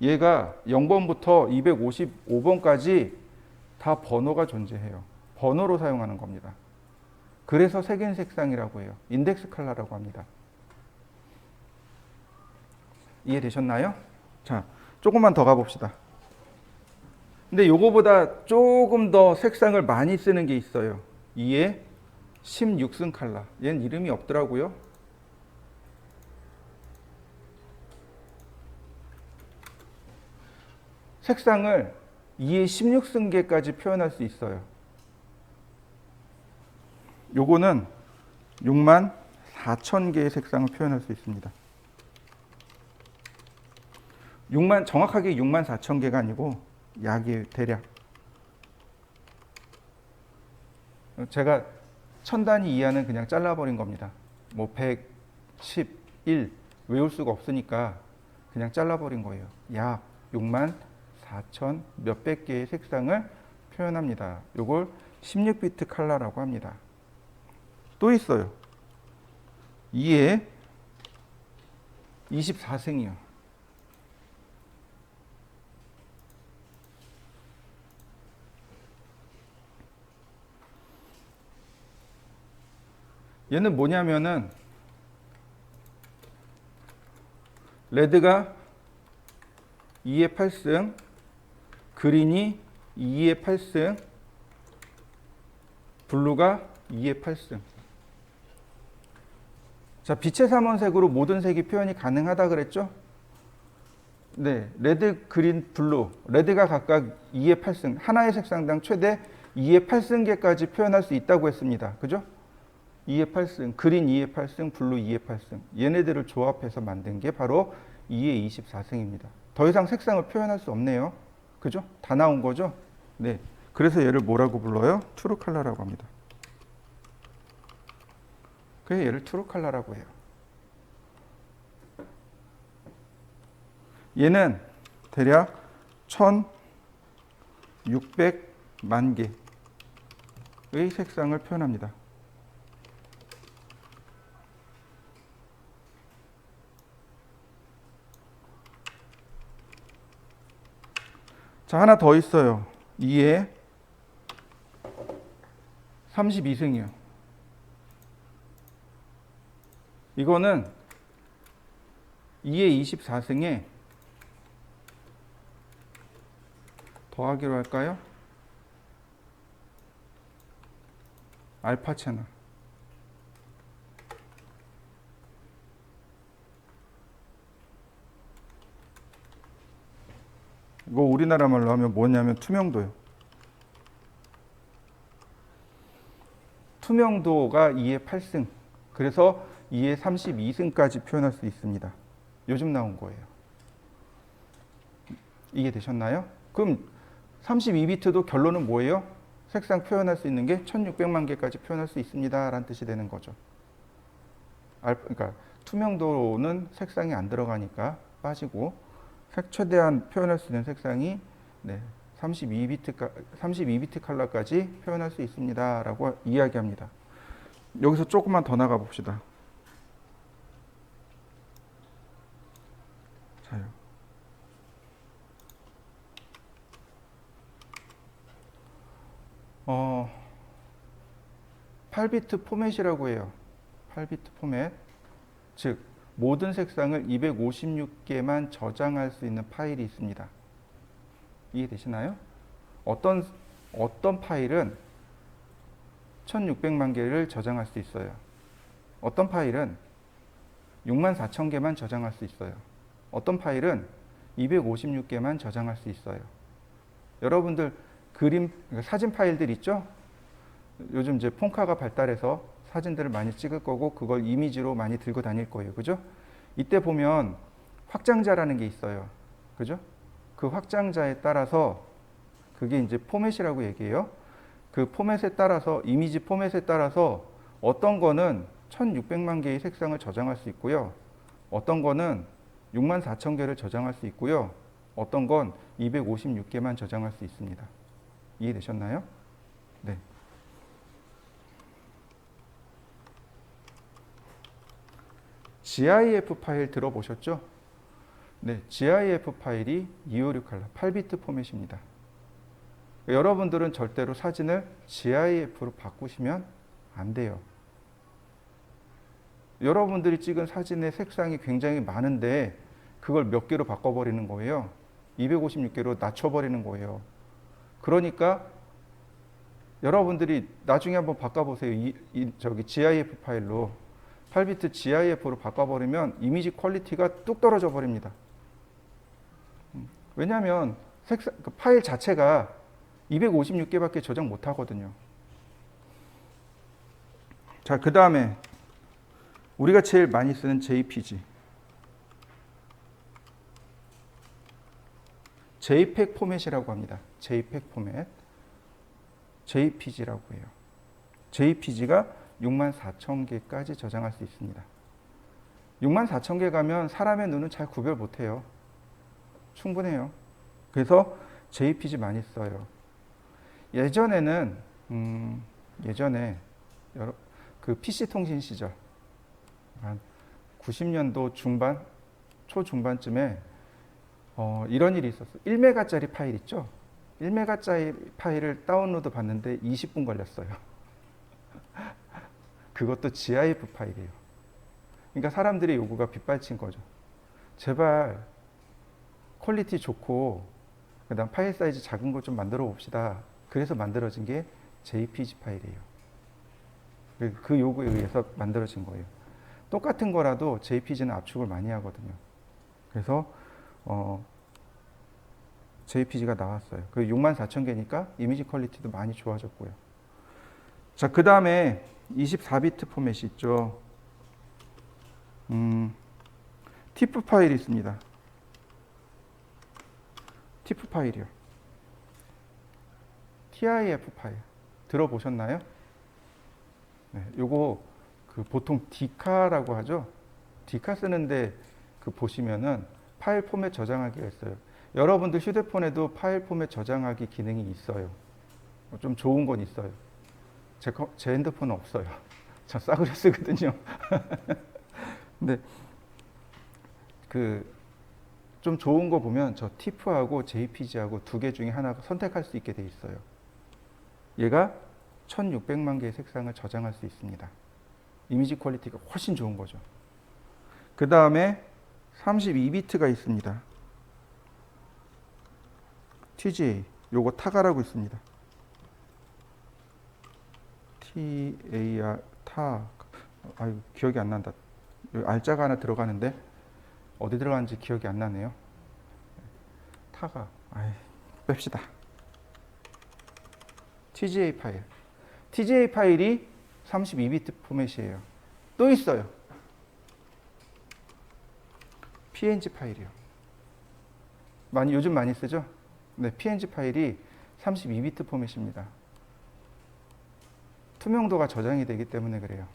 얘가 0번부터 255번까지 다 번호가 존재해요. 번호로 사용하는 겁니다. 그래서 색인 색상이라고 해요. 인덱스 컬러라고 합니다. 이해되셨나요? 자, 조금만 더 가봅시다. 근데 요거보다 조금 더 색상을 많이 쓰는 게 있어요. 이에 16승 컬러. 얘는 이름이 없더라고요. 색상을 2의 16승계까지 표현할 수 있어요. 요거는 64,000개의 색상을 표현할 수 있습니다. 정확하게 64,000개가 아니고 약이 대략. 제가 1000단위 이하는 그냥 잘라버린 겁니다. 뭐 111 외울 수가 없으니까 그냥 잘라버린 거예요. 약 64,000 몇백 개의 색상을 표현합니다. 요걸 16비트 컬러라고 합니다. 또 있어요. 2에 24승이요. 얘는 뭐냐면은 레드가 2의 8승, 그린이 2의 8승, 블루가 2의 8승. 자, 빛의 삼원색으로 모든 색이 표현이 가능하다 그랬죠? 네, 레드, 그린, 블루. 레드가 각각 2의 8승, 하나의 색상당 최대 2의 8승계까지 표현할 수 있다고 했습니다. 그죠? 2의 8승, 그린 2의 8승, 블루 2의 8승. 얘네들을 조합해서 만든 게 바로 2의 24승입니다. 더 이상 색상을 표현할 수 없네요. 그죠? 다 나온 거죠? 네. 그래서 얘를 뭐라고 불러요? 트루 컬러라고 합니다. 그래서 얘를 트루 컬러라고 해요. 얘는 대략 1600만 개의 색상을 표현합니다. 자, 하나 더 있어요. 2에 32승이요. 이거는 2의 24승에 더하기로 할까요? 알파 채널. 이거 우리나라 말로 하면 뭐냐면 투명도요. 투명도가 2의 8승. 그래서 2의 32승까지 표현할 수 있습니다. 요즘 나온 거예요. 이해되셨나요? 그럼 32비트도 결론은 뭐예요? 색상 표현할 수 있는 게 1600만 개까지 표현할 수 있습니다. 라는 뜻이 되는 거죠. 그러니까 투명도는 색상이 안 들어가니까 빠지고 최대한 표현할 수 있는 색상이 32 32비트 컬러까지 표현할 수 있습니다라고 이야기합니다. 여기서 조금만 더 나가 봅시다. 자요. 8비트 포맷이라고 해요. 8비트 포맷. 즉 모든 색상을 256개만 저장할 수 있는 파일이 있습니다. 이해되시나요? 어떤 파일은 1600만 개를 저장할 수 있어요. 어떤 파일은 64,000개만 저장할 수 있어요. 어떤 파일은 256개만 저장할 수 있어요. 여러분들 사진 파일들 있죠? 요즘 이제 폰카가 발달해서 사진들을 많이 찍을 거고 그걸 이미지로 많이 들고 다닐 거예요. 그죠? 이때 보면 확장자라는 게 있어요. 그죠? 그 확장자에 따라서 그게 이제 포맷이라고 얘기해요. 그 포맷에 따라서 이미지 포맷에 따라서 어떤 거는 1600만 개의 색상을 저장할 수 있고요. 어떤 거는 64,000개를 저장할 수 있고요. 어떤 건 256개만 저장할 수 있습니다. 이해되셨나요? 네. GIF 파일 들어보셨죠? 네, GIF 파일이 256 컬러 8비트 포맷입니다. 여러분들은 절대로 사진을 GIF로 바꾸시면 안 돼요. 여러분들이 찍은 사진의 색상이 굉장히 많은데 그걸 몇 개로 바꿔버리는 거예요. 256개로 낮춰버리는 거예요. 그러니까 여러분들이 나중에 한번 바꿔보세요. 저기 GIF 파일로 8비트 GIF로 바꿔버리면 이미지 퀄리티가 뚝 떨어져 버립니다. 왜냐하면 그 파일 자체가 256개밖에 저장 못 하거든요. 자, 그 다음에 우리가 제일 많이 쓰는 JPG. JPEG 포맷이라고 합니다. JPEG 포맷. JPG라고 해요. JPG가 64,000개까지 저장할 수 있습니다. 64,000개 가면 사람의 눈은 잘 구별 못해요. 충분해요. 그래서 JPG 많이 써요. 예전에 그 PC 통신 시절 한 90년도 중반, 초중반쯤에 이런 일이 있었어요. 1메가짜리 파일 있죠? 1메가짜리 파일을 다운로드 받는데 20분 걸렸어요. 그것도 GIF 파일이에요. 그러니까 사람들의 요구가 빗발친 거죠. 제발 퀄리티 좋고 그다음 파일 사이즈 작은 거 좀 만들어 봅시다. 그래서 만들어진 게 JPG 파일이에요. 그 요구에 의해서 만들어진 거예요. 똑같은 거라도 JPG는 압축을 많이 하거든요. 그래서 JPG가 나왔어요. 그 64,000개니까 이미지 퀄리티도 많이 좋아졌고요. 자, 그 다음에 24비트 포맷이 있죠. TIFF 파일이 있습니다. TIFF 파일이요. TIF 파일 들어보셨나요? 네, 요거 보통 디카라고 하죠. 디카 쓰는데 보시면은 파일 포맷 저장하기가 있어요. 여러분들 휴대폰에도 파일 포맷 저장하기 기능이 있어요. 좀 좋은 건 있어요. 제 핸드폰은 없어요. 저 싸구려 쓰거든요. 근데 좀 좋은 거 보면 저 TIFF하고 JPG하고 두 개 중에 하나 선택할 수 있게 돼 있어요. 얘가 1600만 개의 색상을 저장할 수 있습니다. 이미지 퀄리티가 훨씬 좋은 거죠. 그 다음에 32비트가 있습니다. TGA, 요거 타가라고 있습니다. TAR, 타. 아유, 기억이 안 난다. 여기 알자가 하나 들어가는데 어디 들어가는지 기억이 안 나네요. 타가. 아이, 뺍시다. TGA 파일. TGA 파일이 32비트 포맷이에요. 또 있어요. PNG 파일이요. 요즘 많이 쓰죠? 네, PNG 파일이 32비트 포맷입니다. 투명도가 저장이 되기 때문에 그래요.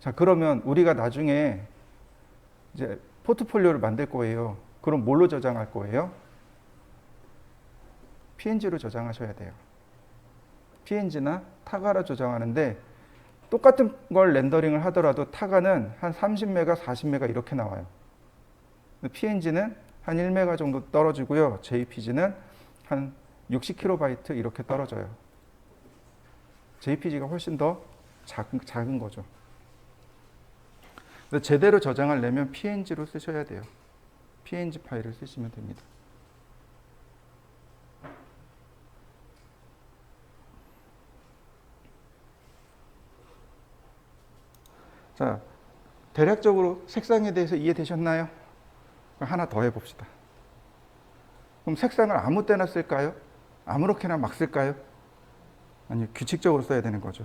자, 그러면 우리가 나중에 이제 포트폴리오를 만들 거예요. 그럼 뭘로 저장할 거예요? PNG로 저장하셔야 돼요. PNG나 타가로 저장하는데 똑같은 걸 렌더링을 하더라도 타가는 한 30메가, 40메가 이렇게 나와요. PNG는 한 1메가 정도 떨어지고요. JPG는 한 60KB 이렇게 떨어져요. JPG가 훨씬 더 작은 거죠. 제대로 저장하려면 PNG로 쓰셔야 돼요. PNG 파일을 쓰시면 됩니다. 자, 대략적으로 색상에 대해서 이해되셨나요? 하나 더 해봅시다. 그럼 색상을 아무 때나 쓸까요? 아무렇게나 막 쓸까요? 아니요, 규칙적으로 써야 되는 거죠.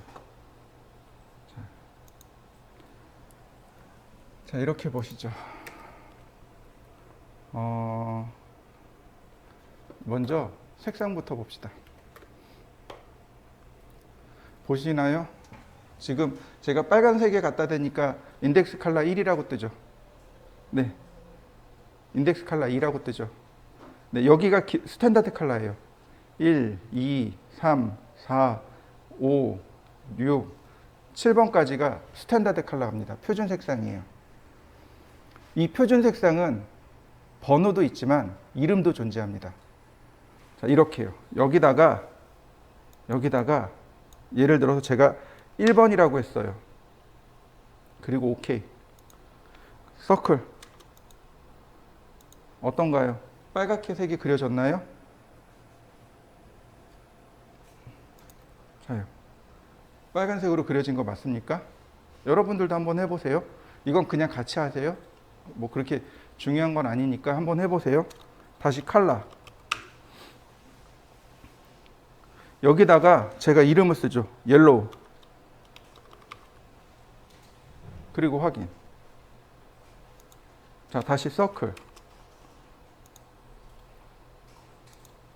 자, 이렇게 보시죠. 먼저 색상부터 봅시다. 보시나요? 지금 제가 빨간색에 갖다 대니까 인덱스 컬러 1이라고 뜨죠. 네. 인덱스 컬러 2라고 뜨죠. 네, 여기가 스탠다드 컬러예요. 1, 2, 3, 4, 5, 6, 7번까지가 스탠다드 컬러입니다. 표준 색상이에요. 이 표준 색상은 번호도 있지만 이름도 존재합니다. 자, 이렇게요. 여기다가 예를 들어서 제가 1번이라고 했어요. 그리고 OK. 서클. 어떤가요? 빨갛게 색이 그려졌나요? 자요. 빨간색으로 그려진 거 맞습니까? 여러분들도 한번 해보세요. 이건 그냥 같이 하세요. 뭐 그렇게 중요한 건 아니니까 한번 해보세요. 다시 컬러. 여기다가 제가 이름을 쓰죠. 옐로우. 그리고 확인. 자, 다시 서클.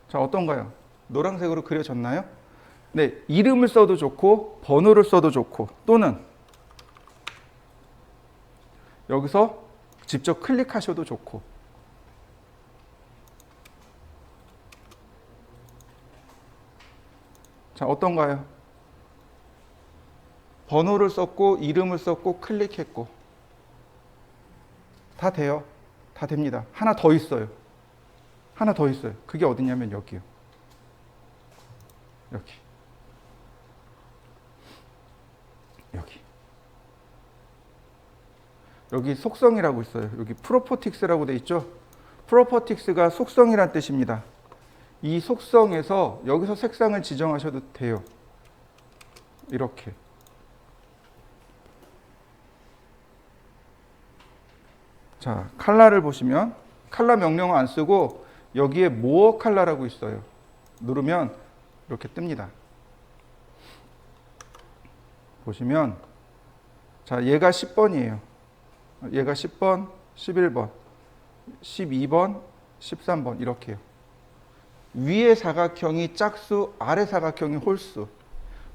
자, 어떤가요? 노란색으로 그려졌나요? 네, 이름을 써도 좋고 번호를 써도 좋고 또는 여기서 직접 클릭하셔도 좋고. 자, 어떤가요? 번호를 썼고 이름을 썼고 클릭했고 다 돼요. 다 됩니다. 하나 더 있어요. 하나 더 있어요. 그게 어디냐면 여기요. 여기 속성이라고 있어요. 여기 프로퍼틱스라고 돼 있죠. 프로퍼틱스가 속성이란 뜻입니다. 이 속성에서 여기서 색상을 지정하셔도 돼요. 이렇게. 자, 컬러를 보시면 컬러 명령어 안 쓰고 여기에 모어 컬러라고 있어요. 누르면 이렇게 뜹니다. 보시면 자, 얘가 10번이에요. 얘가 10번, 11번, 12번, 13번 이렇게요. 위에 사각형이 짝수, 아래 사각형이 홀수.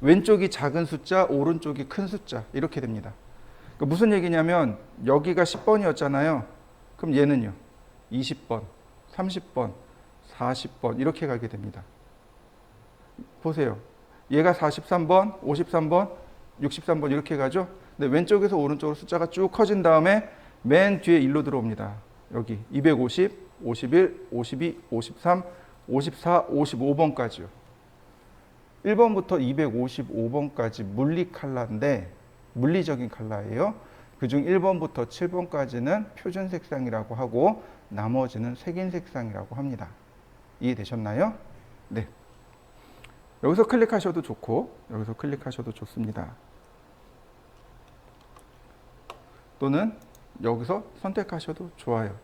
왼쪽이 작은 숫자, 오른쪽이 큰 숫자 이렇게 됩니다. 그러니까 무슨 얘기냐면 여기가 10번이었잖아요. 그럼 얘는요. 20번, 30번, 40번 이렇게 가게 됩니다. 보세요. 얘가 43번, 53번, 63번 이렇게 가죠. 근데 왼쪽에서 오른쪽으로 숫자가 쭉 커진 다음에 맨 뒤에 1로 들어옵니다. 여기 250, 51, 52, 53, 54, 55번까지요. 1번부터 255번까지 물리 컬러인데 물리적인 컬러예요. 그중 1번부터 7번까지는 표준 색상이라고 하고 나머지는 색인 색상이라고 합니다. 이해되셨나요? 네. 여기서 클릭하셔도 좋고 여기서 클릭하셔도 좋습니다. 또는 여기서 선택하셔도 좋아요.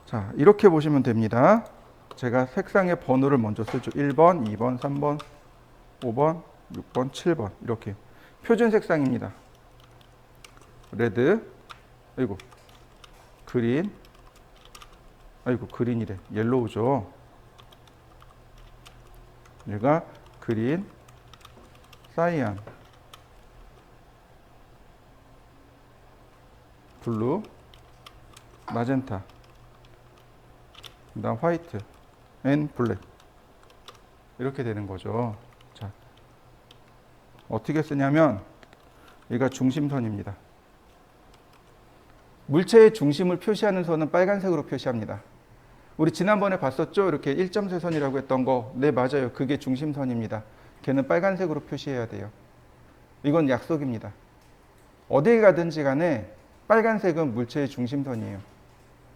자, 이렇게 보시면 됩니다. 제가 색상의 번호를 먼저 쓰죠. 1번, 2번, 3번, 5번, 6번, 7번 이렇게 표준 색상입니다. 레드, 아이고 그린, 아이고 그린이래, 옐로우죠. 얘가 그린, 사이안, 블루, 마젠타, 그다음 화이트, 앤 블랙. 이렇게 되는 거죠. 자, 어떻게 쓰냐면 얘가 중심선입니다. 물체의 중심을 표시하는 선은 빨간색으로 표시합니다. 우리 지난번에 봤었죠? 이렇게 일점세선이라고 했던 거. 네, 맞아요. 그게 중심선입니다. 걔는 빨간색으로 표시해야 돼요. 이건 약속입니다. 어디에 가든지 간에 빨간색은 물체의 중심선이에요.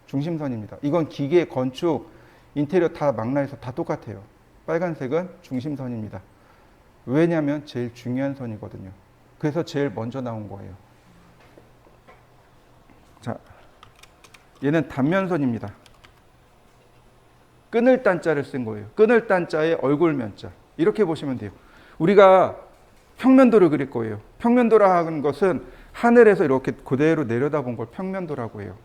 중심선입니다. 이건 기계, 건축, 인테리어 다 망라해서 다 똑같아요. 빨간색은 중심선입니다. 왜냐하면 제일 중요한 선이거든요. 그래서 제일 먼저 나온 거예요. 자, 얘는 단면선입니다. 끊을 단자를 쓴 거예요. 끊을 단자에 얼굴 면자. 이렇게 보시면 돼요. 우리가 평면도를 그릴 거예요. 평면도라 하는 것은 하늘에서 이렇게 그대로 내려다본 걸 평면도라고 해요.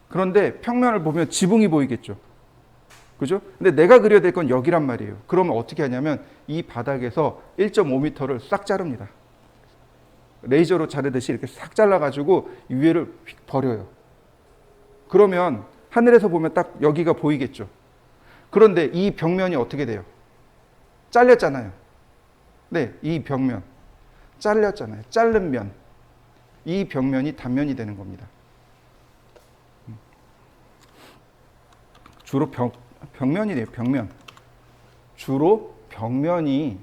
그런데 평면을 보면 지붕이 보이겠죠. 그죠? 근데 내가 그려야 될 건 여기란 말이에요. 그러면 어떻게 하냐면 이 바닥에서 1.5m를 싹 자릅니다. 레이저로 자르듯이 이렇게 싹 잘라가지고 위에를 휙 버려요. 그러면 하늘에서 보면 딱 여기가 보이겠죠. 그런데 이 벽면이 어떻게 돼요? 잘렸잖아요. 네, 이 벽면. 잘렸잖아요. 자른 면. 이 벽면이 단면이 되는 겁니다. 주로 벽면이래요. 벽면. 주로 벽면이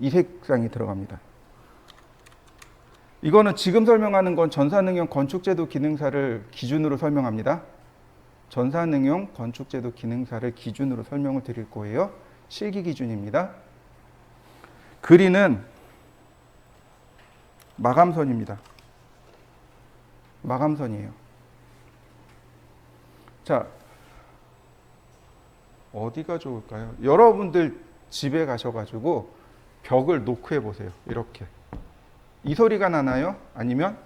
이 색상이 들어갑니다. 이거는 지금 설명하는 건 전산응용 건축제도 기능사를 기준으로 설명합니다. 전산응용 건축제도 기능사를 기준으로 설명을 드릴 거예요. 실기 기준입니다. 그리는 마감선입니다. 마감선이에요. 자, 어디가 좋을까요? 여러분들 집에 가셔가지고 벽을 노크해 보세요. 이렇게. 이 소리가 나나요? 아니면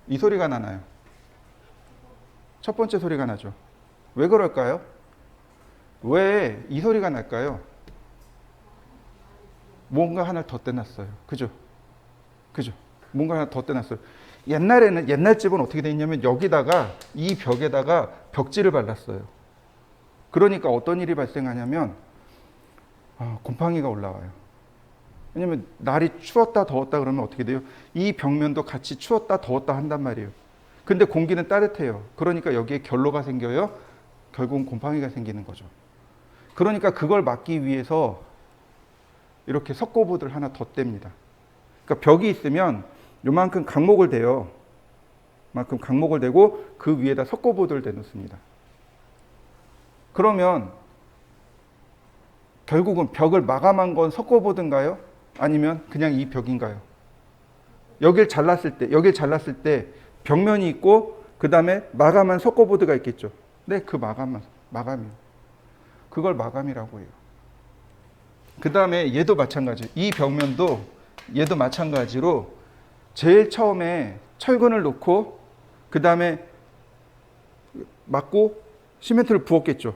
이 소리가 나나요? 첫 번째 소리가 나죠. 왜 그럴까요? 왜 이 소리가 날까요? 뭔가 하나 더 떼놨어요. 그죠? 그죠? 뭔가 하나 더 떼놨어요. 옛날에는, 옛날 집은 어떻게 돼 있냐면 여기다가 이 벽에다가 벽지를 발랐어요. 그러니까 어떤 일이 발생하냐면 곰팡이가 올라와요. 왜냐면 날이 추웠다 더웠다 그러면 어떻게 돼요? 이 벽면도 같이 추웠다 더웠다 한단 말이에요. 근데 공기는 따뜻해요. 그러니까 여기에 결로가 생겨요. 결국은 곰팡이가 생기는 거죠. 그러니까 그걸 막기 위해서 이렇게 석고보드를 하나 더 뗍니다. 그러니까 벽이 있으면 요만큼 강목을 대요. 만큼 강목을 대고 그 위에다 석고보드를 대놓습니다. 그러면 결국은 벽을 마감한 건 석고보드인가요? 아니면 그냥 이 벽인가요? 여길 잘랐을 때 벽면이 있고 그 다음에 마감한 석고보드가 있겠죠. 네, 그 마감이요. 그걸 마감이라고 해요. 그 다음에 얘도 마찬가지예요. 이 벽면도 얘도 마찬가지로 제일 처음에 철근을 놓고 그 다음에 막고 시멘트를 부었겠죠.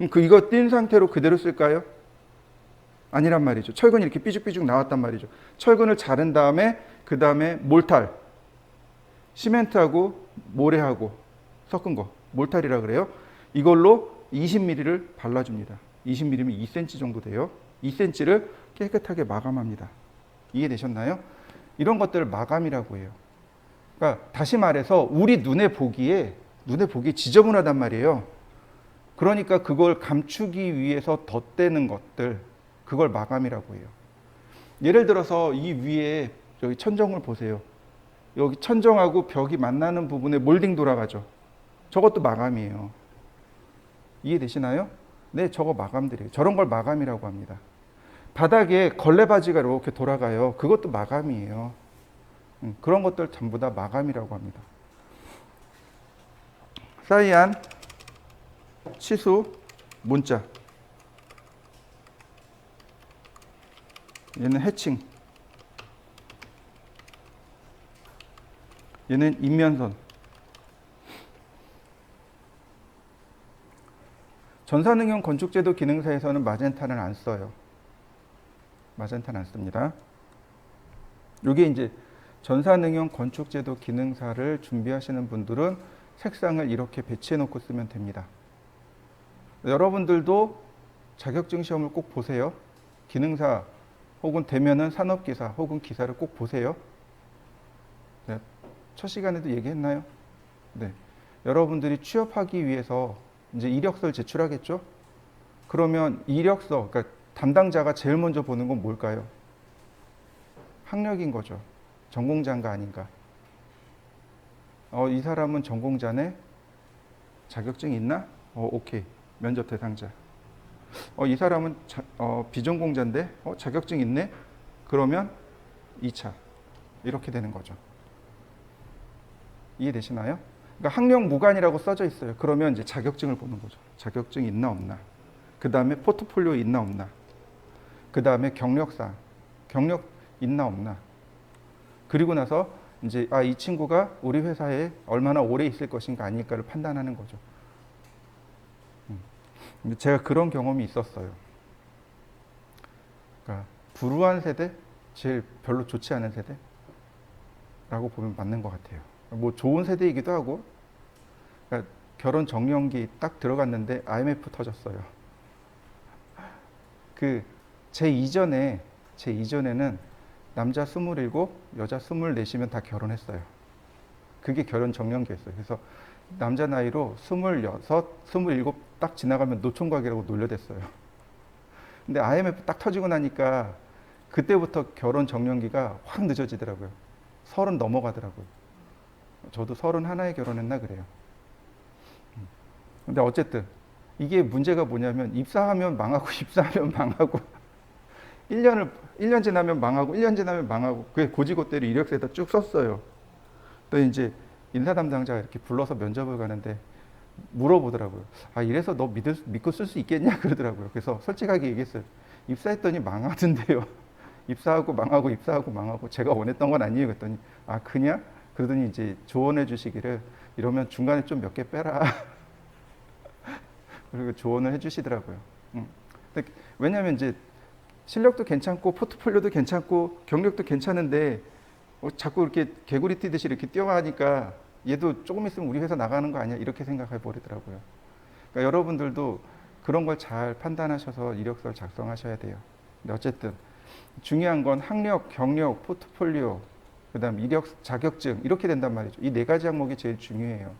그럼 이거 띈 상태로 그대로 쓸까요? 아니란 말이죠. 철근이 이렇게 삐죽삐죽 나왔단 말이죠. 철근을 자른 다음에 그 다음에 몰탈, 시멘트하고 모래하고 섞은 거, 몰탈이라 그래요. 이걸로 20mm를 발라줍니다. 20mm면 2cm 정도 돼요. 2cm를 깨끗하게 마감합니다. 이해되셨나요? 이런 것들을 마감이라고 해요. 그러니까 다시 말해서 우리 눈에 보기에 지저분하단 말이에요. 그러니까 그걸 감추기 위해서 덧대는 것들, 그걸 마감이라고 해요. 예를 들어서 이 위에 여기 천정을 보세요. 여기 천정하고 벽이 만나는 부분에 몰딩 돌아가죠. 저것도 마감이에요. 이해되시나요? 네, 저거 마감들이에요. 저런 걸 마감이라고 합니다. 바닥에 걸레바지가 이렇게 돌아가요. 그것도 마감이에요. 그런 것들 전부 다 마감이라고 합니다. 사이안, 치수, 문자. 얘는 해칭. 얘는 인면선. 전산응용 건축제도 기능사에서는 마젠타는 안 써요. 마젠타는 안 씁니다. 이게 이제 전산응용 건축제도 기능사를 준비하시는 분들은 색상을 이렇게 배치해 놓고 쓰면 됩니다. 여러분들도 자격증 시험을 꼭 보세요. 기능사 혹은 되면은 산업기사 혹은 기사를 꼭 보세요. 네, 첫 시간에도 얘기했나요? 네. 여러분들이 취업하기 위해서 이제 이력서를 제출하겠죠? 그러면 이력서, 그러니까 담당자가 제일 먼저 보는 건 뭘까요? 학력인 거죠. 전공자인가 아닌가. 이 사람은 전공자네? 자격증 있나? 오케이. 면접 대상자. 이 사람은 비전공자인데? 자격증 있네? 그러면 2차. 이렇게 되는 거죠. 이해되시나요? 그러니까 학력 무관이라고 써져 있어요. 그러면 이제 자격증을 보는 거죠. 자격증 있나 없나. 그 다음에 포트폴리오 있나 없나. 그 다음에 경력상. 경력 있나 없나. 그리고 나서 이제 이 친구가 우리 회사에 얼마나 오래 있을 것인가 아닐까를 판단하는 거죠. 제가 그런 경험이 있었어요. 그러니까 불우한 세대, 제일 별로 좋지 않은 세대라고 보면 맞는 것 같아요. 뭐 좋은 세대이기도 하고, 그러니까 결혼 정년기 딱 들어갔는데 IMF 터졌어요. 제 이전에는 남자 27, 여자 24이면 다 결혼했어요. 그게 결혼 정년기였어요. 그래서 남자 나이로 26, 27 딱 지나가면 노총각이라고 놀려댔어요. 근데 IMF 딱 터지고 나니까 그때부터 결혼 정년기가 확 늦어지더라고요. 30 넘어가더라고요. 저도 31에 결혼했나 그래요. 근데 어쨌든 이게 문제가 뭐냐면 입사하면 망하고 입사하면 망하고 1년 지나면 망하고 1년 지나면 망하고 그게 고지고대로 이력서에다 쭉 썼어요. 또 이제 인사 담당자가 이렇게 불러서 면접을 가는데 물어보더라고요. 이래서 너 믿고 쓸 수 있겠냐 그러더라고요. 그래서 솔직하게 얘기했어요. 입사했더니 망하던데요. 입사하고 망하고 입사하고 망하고 제가 원했던 건 아니에요. 그랬더니 그냥? 그러더니 이제 조언해 주시기를 이러면 중간에 좀 몇 개 빼라. 그리고 조언을 해 주시더라고요. 왜냐하면 이제 실력도 괜찮고 포트폴리오도 괜찮고 경력도 괜찮은데 자꾸 이렇게 개구리 뛰듯이 이렇게 뛰어가니까 얘도 조금 있으면 우리 회사 나가는 거 아니야 이렇게 생각해 버리더라고요. 그러니까 여러분들도 그런 걸 잘 판단하셔서 이력서를 작성하셔야 돼요. 근데 어쨌든 중요한 건 학력, 경력, 포트폴리오, 그다음 이력, 자격증 이렇게 된단 말이죠. 이 네 가지 항목이 제일 중요해요.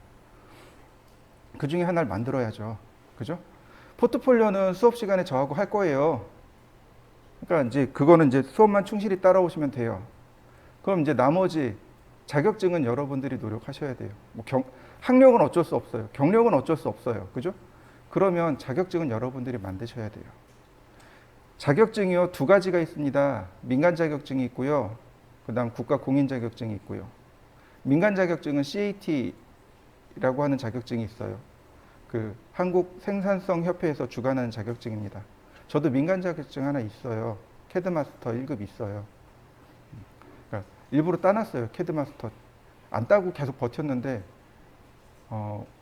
그 중에 하나를 만들어야죠. 그죠? 포트폴리오는 수업 시간에 저하고 할 거예요. 그러니까 이제 그거는 이제 수업만 충실히 따라오시면 돼요. 그럼 이제 나머지 자격증은 여러분들이 노력하셔야 돼요. 학력은 어쩔 수 없어요. 경력은 어쩔 수 없어요. 그죠? 그러면 자격증은 여러분들이 만드셔야 돼요. 자격증이요, 두 가지가 있습니다. 민간 자격증이 있고요. 그 다음 국가 공인 자격증이 있고요. 민간 자격증은 CAT라고 하는 자격증이 있어요. 한국 생산성 협회에서 주관하는 자격증입니다. 저도 민간 자격증 하나 있어요. 캐드마스터 1급 있어요. 그러니까 일부러 따놨어요. 캐드마스터. 안 따고 계속 버텼는데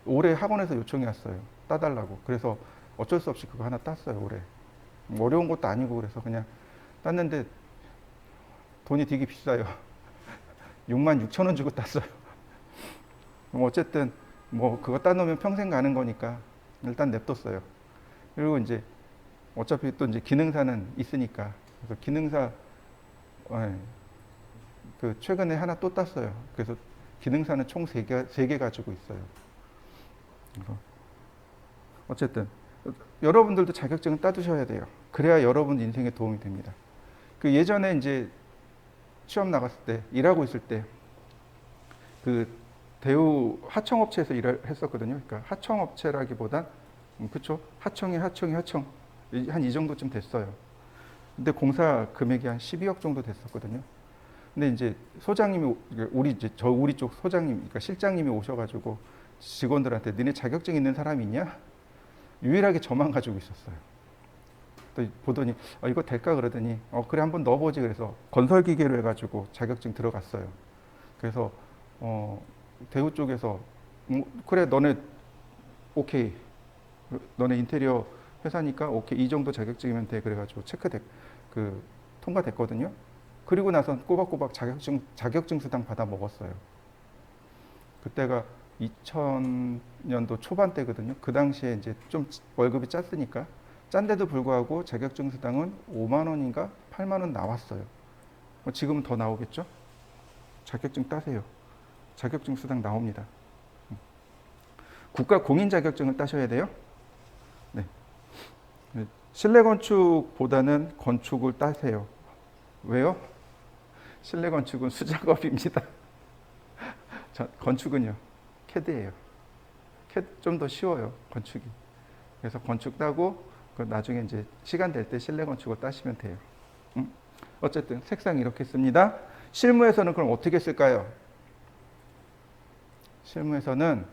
올해 학원에서 요청이 왔어요. 따달라고. 그래서 어쩔 수 없이 그거 하나 땄어요. 올해. 어려운 것도 아니고 그래서 그냥 땄는데 돈이 되게 비싸요. 66,000원 주고 땄어요. 어쨌든 그거 따놓으면 평생 가는 거니까 일단 냅뒀어요. 그리고 이제 어차피 또 이제 기능사는 있으니까 그래서 기능사 최근에 하나 또 땄어요. 그래서 기능사는 총 3개 가지고 있어요. 어쨌든 여러분들도 자격증은 따두셔야 돼요. 그래야 여러분 인생에 도움이 됩니다. 예전에 이제 시험 나갔을 때 일하고 있을 때 대우 하청업체에서 일을 했었거든요. 그러니까 하청업체라기보단 그쵸? 하청 한 이 정도쯤 됐어요. 근데 공사 금액이 한 12억 정도 됐었거든요. 근데 이제 소장님이 우리 쪽 소장님, 그러니까 실장님이 오셔가지고 직원들한테 너네 자격증 있는 사람이 있냐? 유일하게 저만 가지고 있었어요. 또 보더니 이거 될까 그러더니 그래 한번 넣어보지 그래서 건설기계로 해가지고 자격증 들어갔어요. 그래서 대우 쪽에서 그래 너네 오케이 너네 인테리어 회사니까 오케이 이 정도 자격증이면 돼 그래가지고 통과됐거든요. 그리고 나서 꼬박꼬박 자격증 수당 받아 먹었어요. 그때가 2000년도 초반 때거든요. 그 당시에 이제 좀 월급이 짰으니까 짠데도 불구하고 자격증 수당은 5만 원인가 8만 원 나왔어요. 지금은 더 나오겠죠? 자격증 따세요. 자격증 수당 나옵니다. 국가 공인 자격증을 따셔야 돼요. 네. 실내 건축보다는 건축을 따세요. 왜요? 실내 건축은 수작업입니다. 건축은요, CAD예요. CAD 좀 더 쉬워요, 건축이. 그래서 건축 따고 나중에 이제 시간 될 때 실내 건축을 따시면 돼요. 어쨌든 색상 이렇게 씁니다. 실무에서는 그럼 어떻게 쓸까요? 실무에서는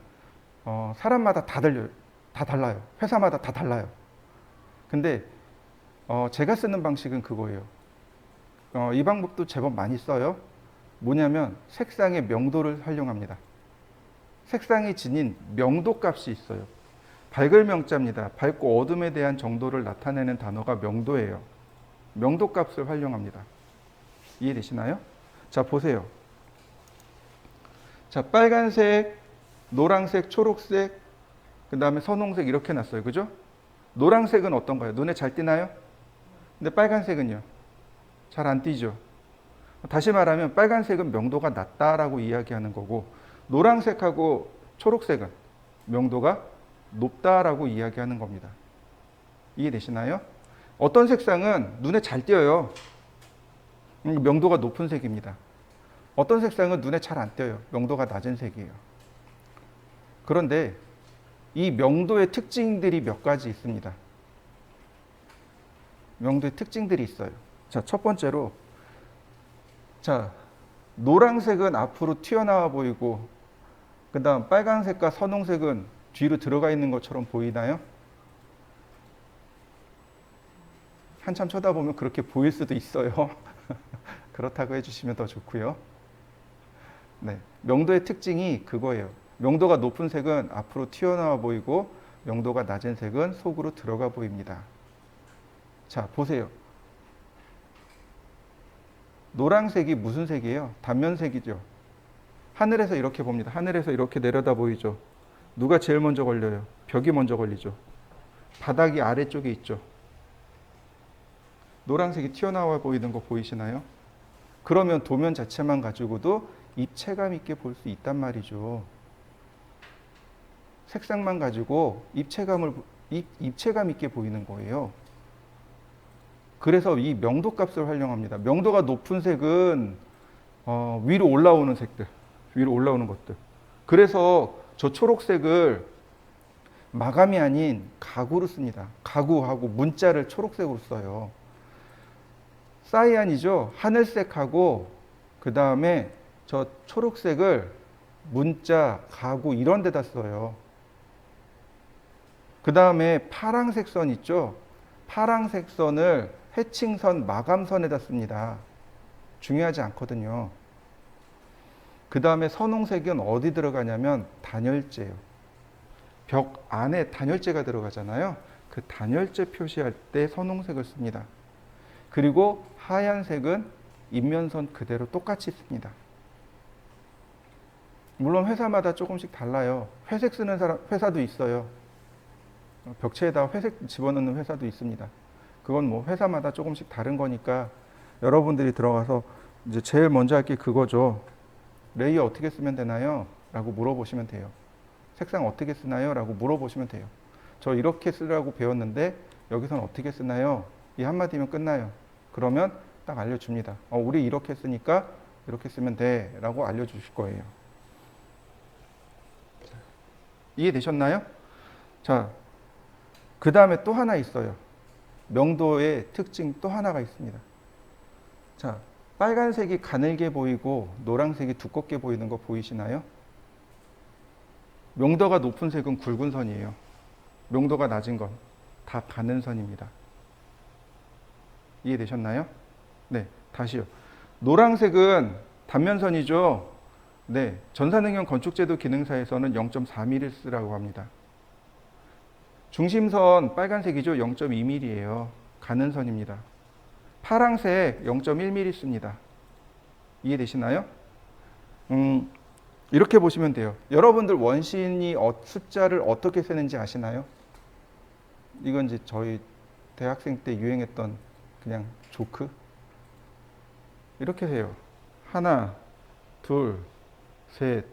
사람마다 다 달라요. 회사마다 다 달라요. 근데 제가 쓰는 방식은 그거예요. 이 방법도 제법 많이 써요. 뭐냐면 색상의 명도를 활용합니다. 색상이 지닌 명도 값이 있어요. 밝을 명자입니다. 밝고 어둠에 대한 정도를 나타내는 단어가 명도예요. 명도 값을 활용합니다. 이해되시나요? 자, 보세요. 자, 빨간색, 노란색, 초록색, 그 다음에 선홍색 이렇게 놨어요. 그죠? 노란색은 어떤가요? 눈에 잘 띄나요? 근데 빨간색은요? 잘 안 띄죠? 다시 말하면 빨간색은 명도가 낮다라고 이야기하는 거고, 노란색하고 초록색은 명도가 높다라고 이야기하는 겁니다. 이해되시나요? 어떤 색상은 눈에 잘 띄어요. 명도가 높은 색입니다. 어떤 색상은 눈에 잘 안 띄어요. 명도가 낮은 색이에요. 그런데 이 명도의 특징들이 몇 가지 있습니다. 명도의 특징들이 있어요. 자, 첫 번째로, 자, 노란색은 앞으로 튀어나와 보이고, 그 다음 빨간색과 선홍색은 뒤로 들어가 있는 것처럼 보이나요? 한참 쳐다보면 그렇게 보일 수도 있어요. 그렇다고 해주시면 더 좋고요. 네, 명도의 특징이 그거예요. 명도가 높은 색은 앞으로 튀어나와 보이고, 명도가 낮은 색은 속으로 들어가 보입니다. 자, 보세요. 노란색이 무슨 색이에요? 단면색이죠. 하늘에서 이렇게 봅니다. 하늘에서 이렇게 내려다 보이죠. 누가 제일 먼저 걸려요? 벽이 먼저 걸리죠. 바닥이 아래쪽에 있죠. 노란색이 튀어나와 보이는 거 보이시나요? 그러면 도면 자체만 가지고도 입체감 있게 볼 수 있단 말이죠. 색상만 가지고 입체감 있게 보이는 거예요. 그래서 이 명도 값을 활용합니다. 명도가 높은 색은 위로 올라오는 색들, 위로 올라오는 것들. 그래서 저 초록색을 마감이 아닌 가구로 씁니다. 가구하고 문자를 초록색으로 써요. 사이안이죠. 하늘색하고 그 다음에 저 초록색을 문자, 가구 이런 데다 써요. 그 다음에 파랑색 선 있죠. 파랑색 선을 해칭선, 마감선에다 씁니다. 중요하지 않거든요. 그 다음에 선홍색은 어디 들어가냐면 단열재예요. 벽 안에 단열재가 들어가잖아요. 그 단열재 표시할 때 선홍색을 씁니다. 그리고 하얀색은 인면선 그대로 똑같이 씁니다. 물론 회사마다 조금씩 달라요. 회색 쓰는 회사도 있어요. 벽체에다 회색 집어넣는 회사도 있습니다. 그건 뭐 회사마다 조금씩 다른 거니까 여러분들이 들어가서 이제 제일 먼저 할 게 그거죠. 레이어 어떻게 쓰면 되나요? 라고 물어보시면 돼요. 색상 어떻게 쓰나요? 라고 물어보시면 돼요. 저 이렇게 쓰라고 배웠는데 여기서는 어떻게 쓰나요? 이 한마디면 끝나요. 그러면 딱 알려줍니다. 우리 이렇게 쓰니까 이렇게 쓰면 돼 라고 알려주실 거예요. 이해되셨나요? 자, 그 다음에 또 하나 있어요. 명도의 특징 또 하나가 있습니다. 자, 빨간색이 가늘게 보이고 노란색이 두껍게 보이는 거 보이시나요? 명도가 높은 색은 굵은 선이에요. 명도가 낮은 건 다 가는 선입니다. 이해되셨나요? 네, 다시요. 노란색은 단면선이죠. 네, 전산응용 건축제도 기능사에서는 0.4mm라고 합니다. 중심선 빨간색이죠. 0.2mm예요. 가는 선입니다. 파랑색 0.1mm 씁니다. 이해되시나요? 이렇게 보시면 돼요. 여러분들 원신이 숫자를 어떻게 쓰는지 아시나요? 이건 이제 저희 대학생 때 유행했던 그냥 조크? 이렇게 해요. 하나, 둘, 셋,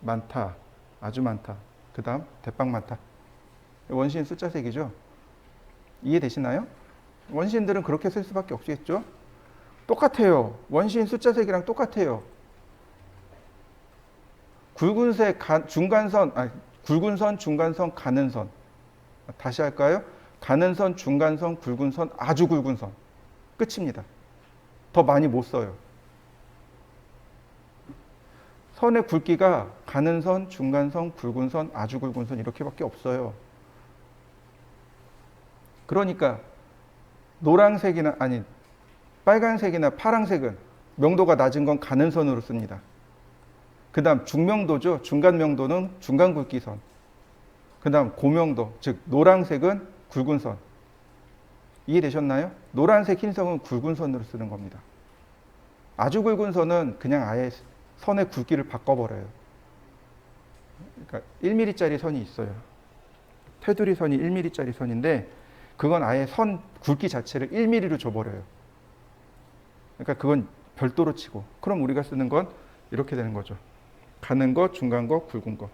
많다, 아주 많다. 그 다음 대빵 많다. 원시인 숫자 색이죠. 이해되시나요? 원시인들은 그렇게 쓸 수밖에 없겠죠. 똑같아요. 원시인 숫자 색이랑 똑같아요. 굵은색 중간선, 굵은 선, 중간선, 가는 선. 다시 할까요? 가는 선, 중간선, 굵은 선, 아주 굵은 선. 끝입니다. 더 많이 못 써요. 선의 굵기가 가는 선, 중간선, 굵은 선, 아주 굵은 선 이렇게밖에 없어요. 그러니까 노란색이나 빨간색이나 파란색은 명도가 낮은 건 가는 선으로 씁니다. 그 다음 중명도죠. 중간 명도는 중간 굵기 선. 그 다음 고명도, 즉 노란색은 굵은 선. 이해되셨나요? 노란색, 흰색은 굵은 선으로 쓰는 겁니다. 아주 굵은 선은 그냥 아예 선의 굵기를 바꿔버려요. 그러니까 1mm짜리 선이 있어요. 테두리 선이 1mm짜리 선인데 그건 아예 선 굵기 자체를 1mm로 줘버려요. 그러니까 그건 별도로 치고, 그럼 우리가 쓰는 건 이렇게 되는 거죠. 가는 거, 중간 거, 굵은 거.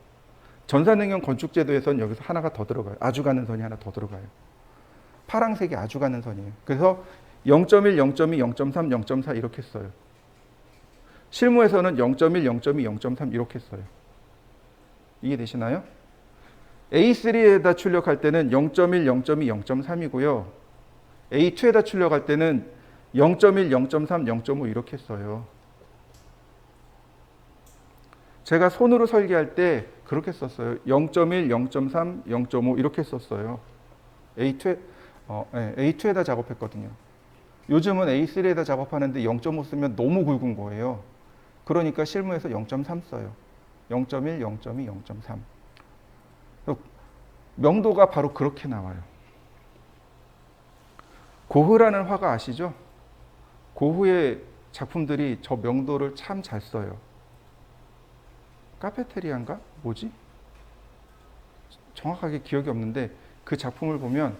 전산응용 건축제도에서는 여기서 하나가 더 들어가요. 아주 가는 선이 하나 더 들어가요. 파란색이 아주 가는 선이에요. 그래서 0.1, 0.2, 0.3, 0.4 이렇게 써요. 실무에서는 0.1, 0.2, 0.3 이렇게 써요. 이해되시나요? A3에다 출력할 때는 0.1, 0.2, 0.3이고요. A2에다 출력할 때는 0.1, 0.3, 0.5 이렇게 써요. 제가 손으로 설계할 때 그렇게 썼어요. 0.1, 0.3, 0.5 이렇게 썼어요. A2에다 작업했거든요. 요즘은 A3에다 작업하는데 0.5 쓰면 너무 굵은 거예요. 그러니까 실무에서 0.3 써요. 0.1, 0.2, 0.3. 명도가 바로 그렇게 나와요. 고흐라는 화가 아시죠? 고흐의 작품들이 저 명도를 참 잘 써요. 카페테리아인가? 뭐지? 정확하게 기억이 없는데 그 작품을 보면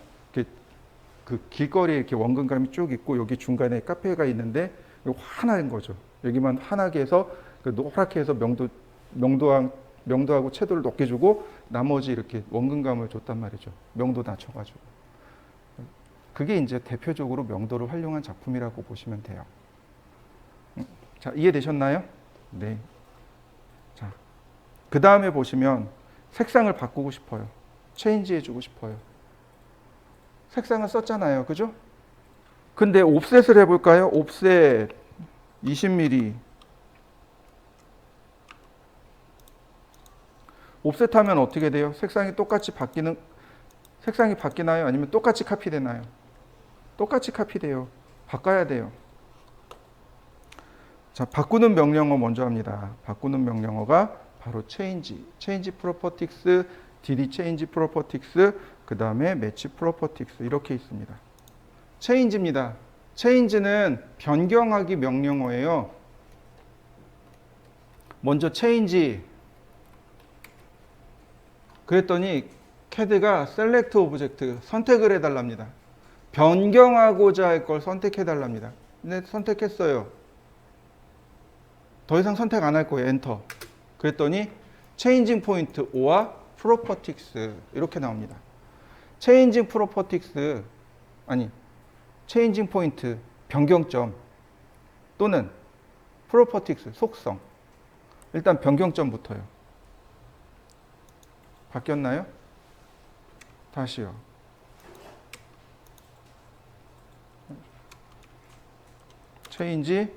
그 길거리에 이렇게 원근감이 쭉 있고 여기 중간에 카페가 있는데 환한 거죠. 여기만 환하게 해서 노랗게 해서 명도하고 채도를 높게 주고 나머지 이렇게 원근감을 줬단 말이죠. 명도 낮춰가지고. 그게 이제 대표적으로 명도를 활용한 작품이라고 보시면 돼요. 자, 이해되셨나요? 네. 자, 그 다음에 보시면 색상을 바꾸고 싶어요. 체인지 해주고 싶어요. 색상을 썼잖아요. 그죠? 근데 옵셋을 해볼까요? 옵셋 20mm. 옵셋 하면 어떻게 돼요? 색상이 바뀌나요? 아니면 똑같이 카피되나요? 똑같이 카피돼요. 바꿔야 돼요. 자, 바꾸는 명령어 먼저 합니다. 바꾸는 명령어가 바로 change properties, dd change properties, 그 다음에 match properties 이렇게 있습니다. change입니다. change는 변경하기 명령어예요. 먼저 change 그랬더니 CAD가 select object 선택을 해달랍니다. 변경하고자 할 걸 선택해달랍니다. 근데 선택했어요. 더 이상 선택 안 할 거예요. 엔터. 그랬더니 changing point or properties 이렇게 나옵니다. changing properties changing point 변경점 또는 properties 속성. 일단 변경점부터요. 바뀌었나요? 다시요. change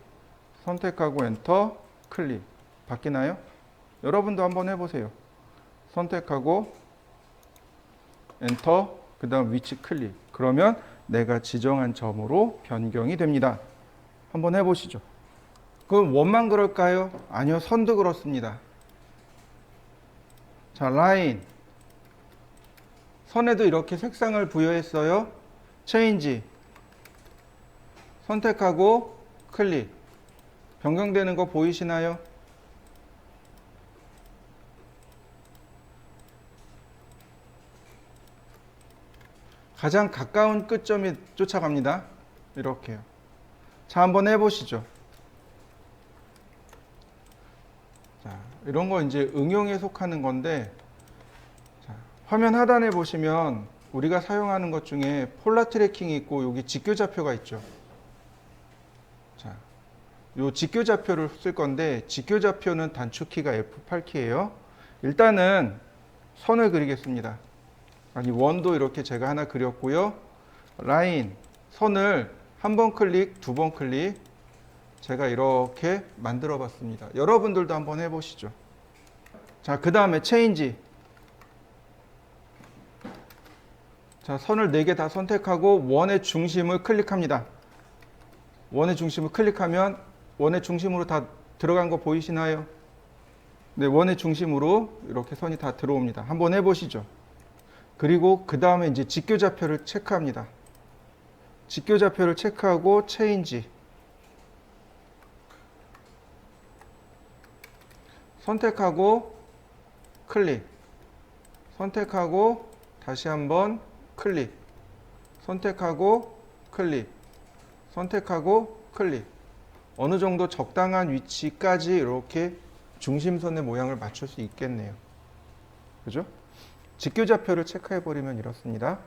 선택하고 엔터 클릭. 바뀌나요? 여러분도 한번 해보세요. 선택하고 엔터 그 다음 위치 클릭. 그러면 내가 지정한 점으로 변경이 됩니다. 한번 해보시죠. 그럼 원만 그럴까요? 아니요. 선도 그렇습니다. 자, 라인. 선에도 이렇게 색상을 부여했어요. 체인지. 선택하고 클릭. 변경되는 거 보이시나요? 가장 가까운 끝점이 쫓아갑니다. 이렇게요. 자, 한번 해보시죠. 자, 이런 거 이제 응용에 속하는 건데, 자, 화면 하단에 보시면 우리가 사용하는 것 중에 폴라 트래킹이 있고 여기 직교 좌표가 있죠. 자, 요 직교 좌표를 쓸 건데 직교 좌표는 단축키가 F8키예요. 일단은 선을 그리겠습니다. 아니, 원도 이렇게 제가 하나 그렸고요. 라인, 선을 한 번 클릭, 두 번 클릭 제가 이렇게 만들어 봤습니다. 여러분들도 한번 해보시죠. 자, 그 다음에 체인지. 자, 선을 4개 다 선택하고 원의 중심을 클릭합니다. 원의 중심을 클릭하면 원의 중심으로 다 들어간 거 보이시나요? 네, 원의 중심으로 이렇게 선이 다 들어옵니다. 한번 해보시죠. 그리고 그 다음에 이제 직교 좌표를 체크합니다. 직교 좌표를 체크하고 체인지. 선택하고 클릭. 선택하고 다시 한번 클릭. 선택하고 클릭. 선택하고 클릭. 어느 정도 적당한 위치까지 이렇게 중심선의 모양을 맞출 수 있겠네요. 그죠? 직교 좌표를 체크해 버리면 이렇습니다.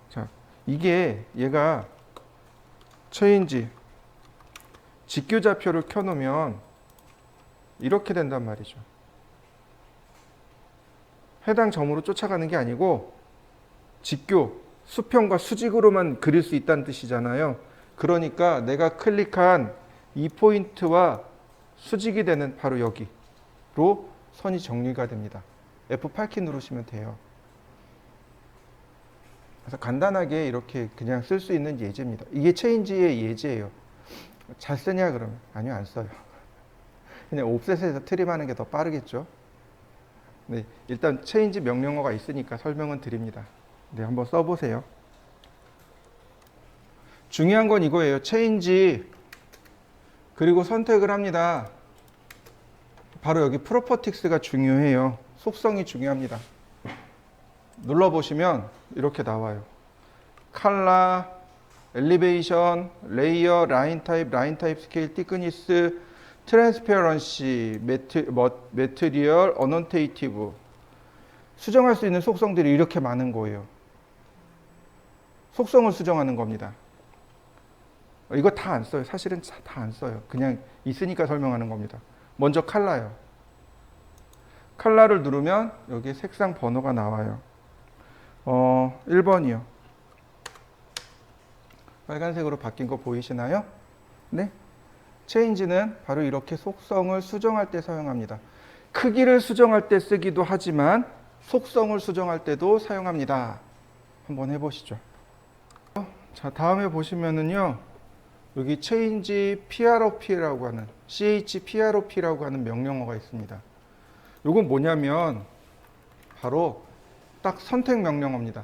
자, 이게 얘가 체인지 직교 좌표를 켜 놓으면 이렇게 된단 말이죠. 해당 점으로 쫓아가는 게 아니고 직교, 수평과 수직으로만 그릴 수 있다는 뜻이잖아요. 그러니까 내가 클릭한 이 포인트와 수직이 되는 바로 여기로 선이 정리가 됩니다. F8키 누르시면 돼요. 그래서 간단하게 이렇게 그냥 쓸 수 있는 예제입니다. 이게 체인지의 예제예요. 잘 쓰냐 그러면? 아니요, 안 써요. 그냥 옵셋에서 트림하는 게 더 빠르겠죠. 네, 일단 체인지 명령어가 있으니까 설명은 드립니다. 네, 한번 써보세요. 중요한 건 이거예요. 체인지 그리고 선택을 합니다. 바로 여기 프로퍼틱스가 중요해요. 속성이 중요합니다. 눌러보시면 이렇게 나와요. 컬러, 엘리베이션, 레이어, 라인 타입 스케일, 티크니스, 트랜스페런시, 매트리얼, 어넌테이티브. 수정할 수 있는 속성들이 이렇게 많은 거예요. 속성을 수정하는 겁니다. 이거 다 안 써요. 사실은 다 안 써요. 그냥 있으니까 설명하는 겁니다. 먼저 컬러요. 컬러를 누르면 여기 색상 번호가 나와요. 1번이요. 빨간색으로 바뀐 거 보이시나요? 네. 체인지는 바로 이렇게 속성을 수정할 때 사용합니다. 크기를 수정할 때 쓰기도 하지만 속성을 수정할 때도 사용합니다. 한번 해보시죠. 자, 다음에 보시면은요. 여기 change PROP라고 하는 CHPROP라고 하는 명령어가 있습니다. 이건 뭐냐면 바로 딱 선택 명령어입니다.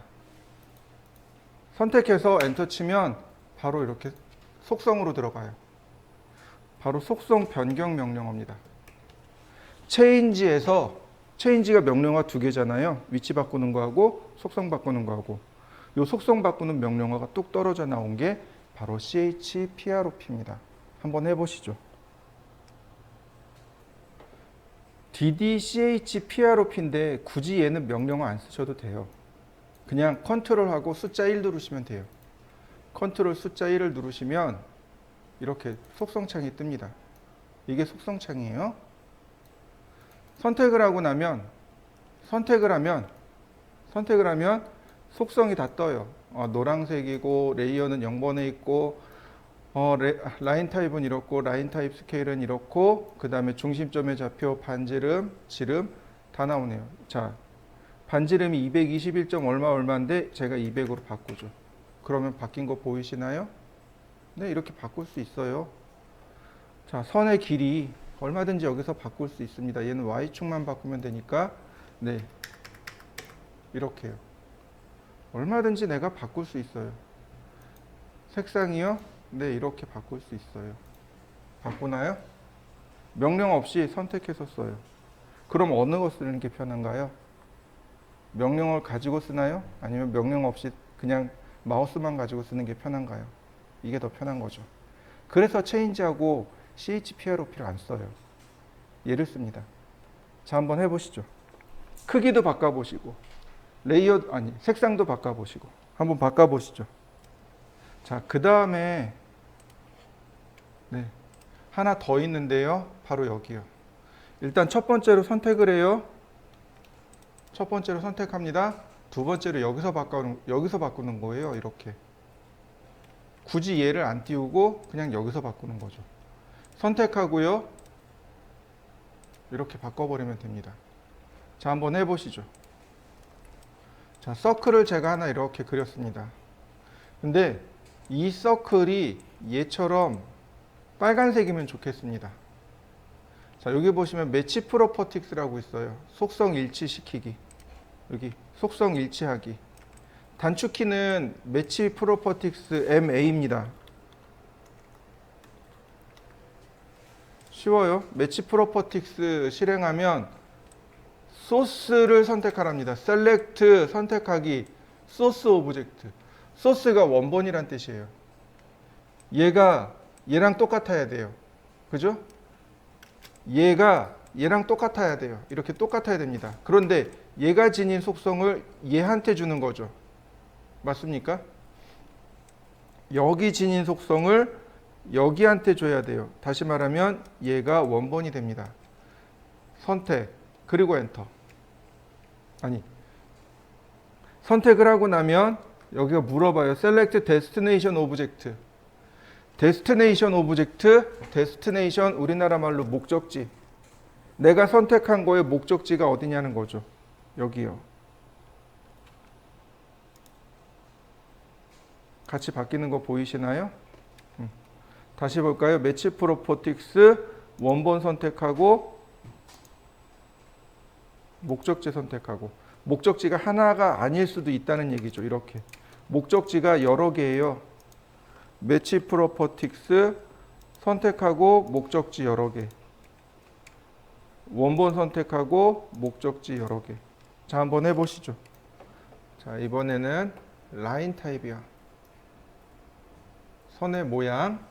선택해서 엔터 치면 바로 이렇게 속성으로 들어가요. 바로 속성 변경 명령어입니다. change에서 change가 명령어 2개잖아요. 위치 바꾸는 거하고 속성 바꾸는 거하고 이 속성 바꾸는 명령어가 뚝 떨어져 나온 게 바로 CHPROP입니다. 한번 해보시죠. DDCHPROP인데 굳이 얘는 명령어 안 쓰셔도 돼요. 그냥 컨트롤하고 숫자 1 누르시면 돼요. 컨트롤 숫자 1을 누르시면 이렇게 속성창이 뜹니다. 이게 속성창이에요. 선택을 하면 속성이 다 떠요. 노란색이고 레이어는 0번에 있고 라인 타입은 이렇고 라인 타입 스케일은 이렇고 그 다음에 중심점의 좌표, 반지름, 지름 다 나오네요. 자, 반지름이 221점 얼마인데 제가 200으로 바꾸죠. 그러면 바뀐 거 보이시나요? 네, 이렇게 바꿀 수 있어요. 자, 선의 길이 얼마든지 여기서 바꿀 수 있습니다. 얘는 Y축만 바꾸면 되니까 네, 이렇게요. 얼마든지 내가 바꿀 수 있어요. 색상이요? 네, 이렇게 바꿀 수 있어요. 바꾸나요? 명령 없이 선택해서 써요. 그럼 어느 거 쓰는 게 편한가요? 명령어를 가지고 쓰나요? 아니면 명령 없이 그냥 마우스만 가지고 쓰는 게 편한가요? 이게 더 편한 거죠. 그래서 change하고 chprof를 안 써요. 얘를 씁니다. 자, 한번 해보시죠. 크기도 바꿔보시고 색상도 바꿔보시고 한번 바꿔보시죠. 자, 그 다음에 네, 하나 더 있는데요. 바로 여기요. 일단 첫 번째로 선택을 해요. 첫 번째로 선택합니다. 두 번째로 여기서 바꾸는 거예요. 이렇게. 굳이 얘를 안 띄우고 그냥 여기서 바꾸는 거죠. 선택하고요. 이렇게 바꿔버리면 됩니다. 자, 한번 해보시죠. 자, 서클을 제가 하나 이렇게 그렸습니다. 근데 이 서클이 얘처럼 빨간색이면 좋겠습니다. 자, 여기 보시면 매치 프로퍼틱스라고 있어요. 속성 일치시키기. 여기 속성 일치하기. 단축키는 매치 프로퍼틱스 MA입니다. 쉬워요. 매치 프로퍼틱스 실행하면 소스를 선택하랍니다. 셀렉트 선택하기 소스 오브젝트. 소스가 원본이란 뜻이에요. 얘가 얘랑 똑같아야 돼요. 그죠? 얘가 얘랑 똑같아야 돼요. 이렇게 똑같아야 됩니다. 그런데 얘가 지닌 속성을 얘한테 주는 거죠. 맞습니까? 여기 지닌 속성을 여기한테 줘야 돼요. 다시 말하면 얘가 원본이 됩니다. 선택 그리고 엔터. 아니, 선택을 하고 나면 여기가 물어봐요. Select Destination Object. Destination Object, Destination 우리나라 말로 목적지. 내가 선택한 거의 목적지가 어디냐는 거죠. 여기요. 같이 바뀌는 거 보이시나요? 다시 볼까요? 매치 프로퍼틱스 원본 선택하고 목적지 선택하고 목적지가 하나가 아닐 수도 있다는 얘기죠. 이렇게 목적지가 여러 개예요. 매치 프로퍼틱스 선택하고 목적지 여러 개. 원본 선택하고 목적지 여러 개. 자, 한번 해보시죠. 자, 이번에는 라인 타입이야. 선의 모양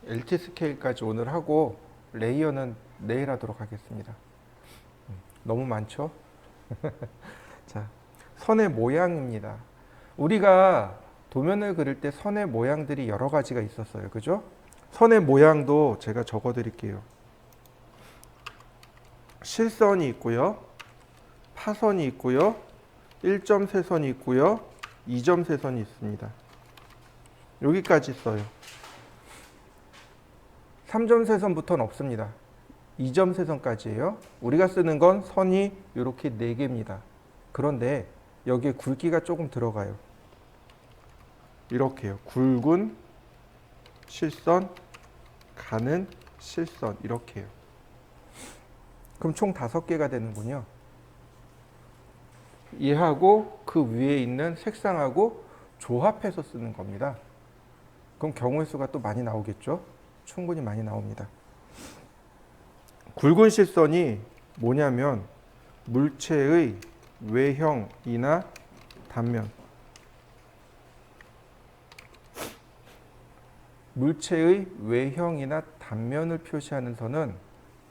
LT 스케일까지 오늘 하고 레이어는 내일 하도록 하겠습니다. 너무 많죠? 자, 선의 모양입니다. 우리가 도면을 그릴 때 선의 모양들이 여러 가지가 있었어요. 그죠? 선의 모양도 제가 적어 드릴게요. 실선이 있고요. 파선이 있고요. 1점 세선이 있고요. 2점 세선이 있습니다. 여기까지 써요. 3점 세선부터는 없습니다. 2점 세선까지예요. 우리가 쓰는 건 선이 이렇게 4개입니다. 그런데 여기에 굵기가 조금 들어가요. 이렇게요. 굵은 실선, 가는 실선 이렇게요. 그럼 총 5개가 되는군요. 얘하고 그 위에 있는 색상하고 조합해서 쓰는 겁니다. 그럼 경우의 수가 또 많이 나오겠죠? 충분히 많이 나옵니다. 굵은 실선이 뭐냐면 물체의 외형이나 단면. 물체의 외형이나 단면을 표시하는 선은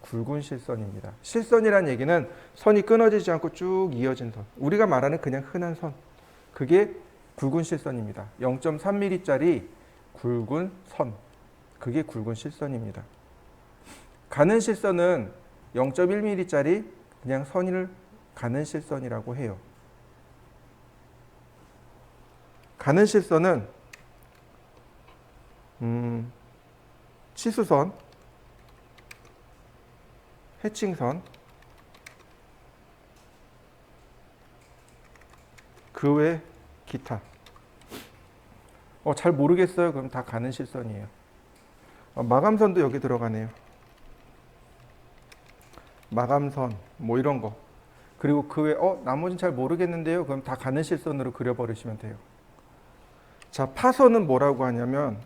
굵은 실선입니다. 실선이란 얘기는 선이 끊어지지 않고 쭉 이어진 선. 우리가 말하는 그냥 흔한 선. 그게 굵은 실선입니다. 0.3mm짜리 굵은 선. 그게 굵은 실선입니다. 가는 실선은 0.1mm짜리 그냥 선을 가는 실선이라고 해요. 가는 실선은 치수선, 해칭선, 그 외 기타. 잘 모르겠어요. 그럼 다 가는 실선이에요. 마감선도 여기 들어가네요. 마감선 뭐 이런 거. 그리고 그 외 나머지는 잘 모르겠는데요. 그럼 다 가는 실선으로 그려버리시면 돼요. 자, 파선은 뭐라고 하냐면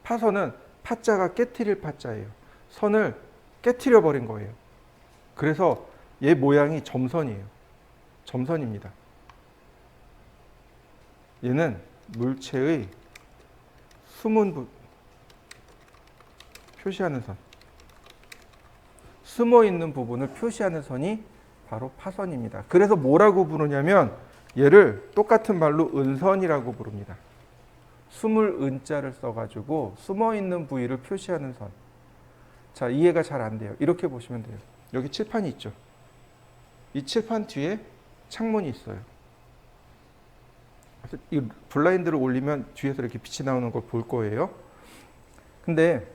파선은 파자가 깨트릴 파자예요. 선을 깨트려 버린 거예요. 그래서 얘 모양이 점선이에요. 점선입니다. 얘는 물체의 숨은 표시하는 선, 숨어 있는 부분을 표시하는 선이 바로 파선입니다. 그래서 뭐라고 부르냐면 얘를 똑같은 말로 은선이라고 부릅니다. 숨을 은자를 써가지고 숨어 있는 부위를 표시하는 선. 자, 이해가 잘 안 돼요. 이렇게 보시면 돼요. 여기 칠판이 있죠. 이 칠판 뒤에 창문이 있어요. 그래서 이 블라인드를 올리면 뒤에서 이렇게 빛이 나오는 걸 볼 거예요. 근데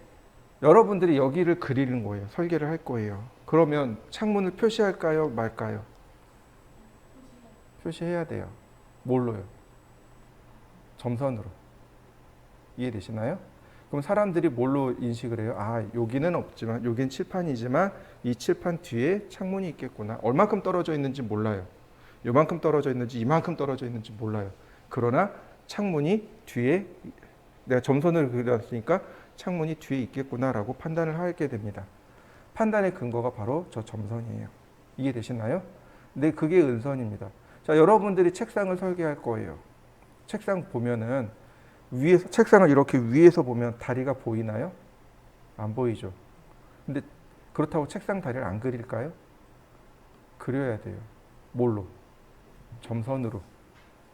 여러분들이 여기를 그리는 거예요. 설계를 할 거예요. 그러면 창문을 표시할까요? 말까요? 표시해야 돼요. 뭘로요? 점선으로. 이해되시나요? 그럼 사람들이 뭘로 인식을 해요? 아, 여기는 없지만, 여긴 칠판이지만 이 칠판 뒤에 창문이 있겠구나. 얼만큼 떨어져 있는지 몰라요. 요만큼 떨어져 있는지 이만큼 떨어져 있는지 몰라요. 그러나 창문이 뒤에, 내가 점선을 그렸으니까 창문이 뒤에 있겠구나라고 판단을 하게 됩니다. 판단의 근거가 바로 저 점선이에요. 이해되시나요? 근데 그게 은선입니다. 자, 여러분들이 책상을 설계할 거예요. 책상 보면은 위에서, 책상을 이렇게 위에서 보면 다리가 보이나요? 안 보이죠. 근데 그렇다고 책상 다리를 안 그릴까요? 그려야 돼요. 뭘로? 점선으로.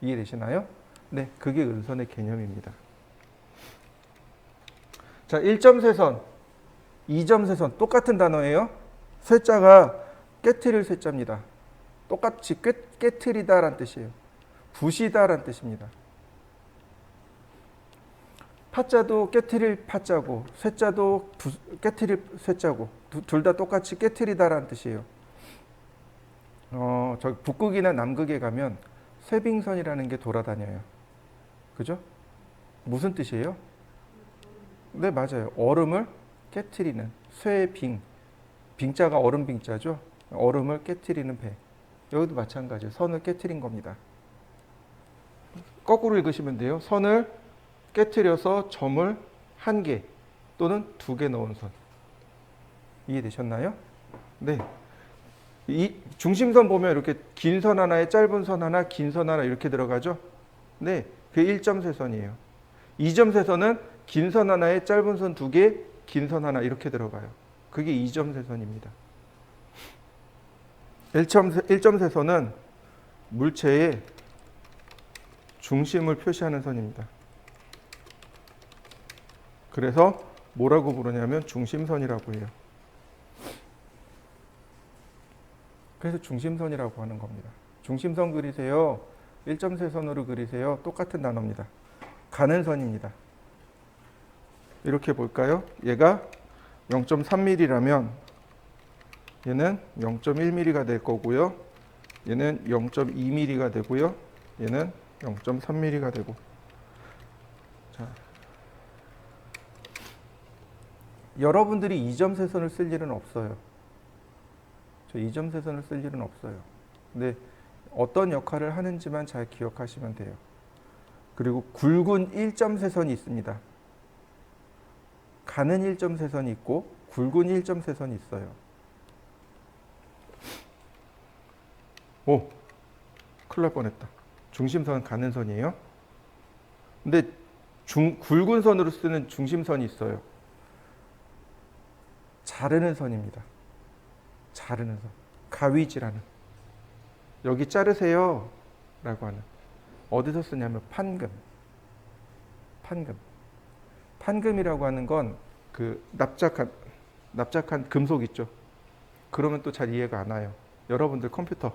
이해되시나요? 네, 그게 은선의 개념입니다. 자, 1점세선, 2점세선 똑같은 단어예요. 쇠자가 깨트릴 쇠자입니다. 똑같이 깨트리다라는 뜻이에요. 부시다라는 뜻입니다. 파자도 깨트릴 파자고 쇠자도 깨트릴 쇠자고 둘 다 똑같이 깨트리다라는 뜻이에요. 저 북극이나 남극에 가면 쇠빙선이라는 게 돌아다녀요. 그죠? 무슨 뜻이에요? 네, 맞아요. 얼음을 깨트리는 쇠빙. 빙자가 얼음 빙자죠. 얼음을 깨트리는 배. 여기도 마찬가지예요. 선을 깨트린 겁니다. 거꾸로 읽으시면 돼요. 선을 깨트려서 점을 한 개 또는 두 개 넣은 선. 이해되셨나요? 네. 이 중심선 보면 이렇게 긴 선 하나에 짧은 선 하나, 긴 선 하나 이렇게 들어가죠? 네. 그게 1점세선이에요. 2점세선은 긴 선 하나에 짧은 선 두 개, 긴 선 하나 이렇게 들어가요. 그게 2점세선입니다. 1점세선은 물체의 중심을 표시하는 선입니다. 그래서 뭐라고 부르냐면 중심선이라고 해요. 그래서 중심선이라고 하는 겁니다. 중심선 그리세요. 1점세선으로 그리세요. 똑같은 단어입니다. 가는 선입니다. 이렇게 볼까요? 얘가 0.3mm라면 얘는 0.1mm가 될 거고요. 얘는 0.2mm가 되고요. 얘는 0.3mm가 되고. 자, 여러분들이 2점세선을 쓸 일은 없어요. 저 2점세선을 쓸 일은 없어요. 근데 어떤 역할을 하는지만 잘 기억하시면 돼요. 그리고 굵은 1점세선이 있습니다. 가는 1점세선이 있고 굵은 1점세선이 있어요. 오, 큰일 날 뻔했다. 중심선은 가는 선이에요. 근데 굵은 선으로 쓰는 중심선이 있어요. 자르는 선입니다. 자르는 선. 가위질하는. 여기 자르세요 라고 하는. 어디서 쓰냐면 판금. 판금이라고 하는 건 그 납작한 금속 있죠. 그러면 또 잘 이해가 안 와요. 여러분들 컴퓨터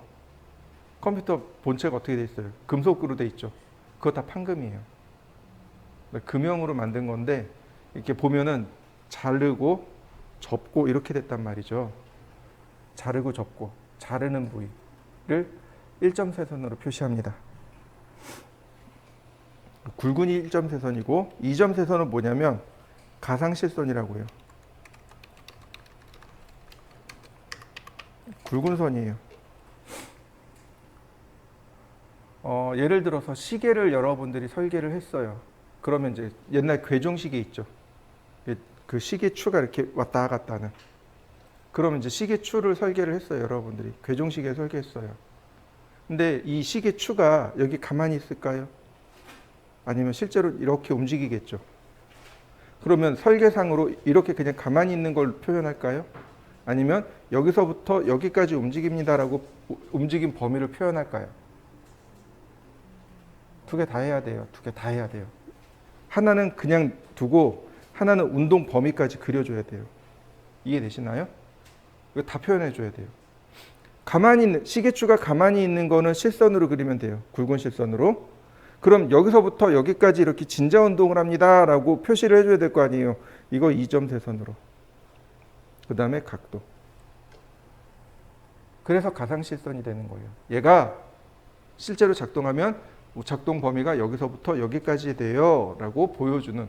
본체가 어떻게 돼 있어요? 금속으로 돼 있죠. 그거 다 판금이에요. 금형으로 만든 건데 이렇게 보면은 자르고 접고 이렇게 됐단 말이죠. 자르고 접고 자르는 부위를 1점세선으로 표시합니다. 굵은 1점세선이고 2점세선은 뭐냐면 가상실선이라고 해요. 굵은 선이에요. 예를 들어서 시계를 여러분들이 설계를 했어요. 그러면 이제 옛날 괴종시계 있죠. 그 시계추가 이렇게 왔다 갔다 하는. 그러면 이제 시계추를 설계를 했어요. 여러분들이 괴종시계 설계했어요. 근데 이 시계 추가 여기 가만히 있을까요? 아니면 실제로 이렇게 움직이겠죠. 그러면 설계상으로 이렇게 그냥 가만히 있는 걸 표현할까요? 아니면 여기서부터 여기까지 움직입니다라고 움직임 범위를 표현할까요? 두 개 다 해야 돼요. 두 개 다 해야 돼요. 하나는 그냥 두고 하나는 운동 범위까지 그려줘야 돼요. 이해되시나요? 이거 다 표현해 줘야 돼요. 가만히 있는, 시계추가 가만히 있는 거는 실선으로 그리면 돼요. 굵은 실선으로. 그럼 여기서부터 여기까지 이렇게 진자 운동을 합니다 라고 표시를 해줘야 될 거 아니에요. 이거 2점 세선으로. 그 다음에 각도. 그래서 가상실선이 되는 거예요. 얘가 실제로 작동하면 작동 범위가 여기서부터 여기까지 돼요 라고 보여주는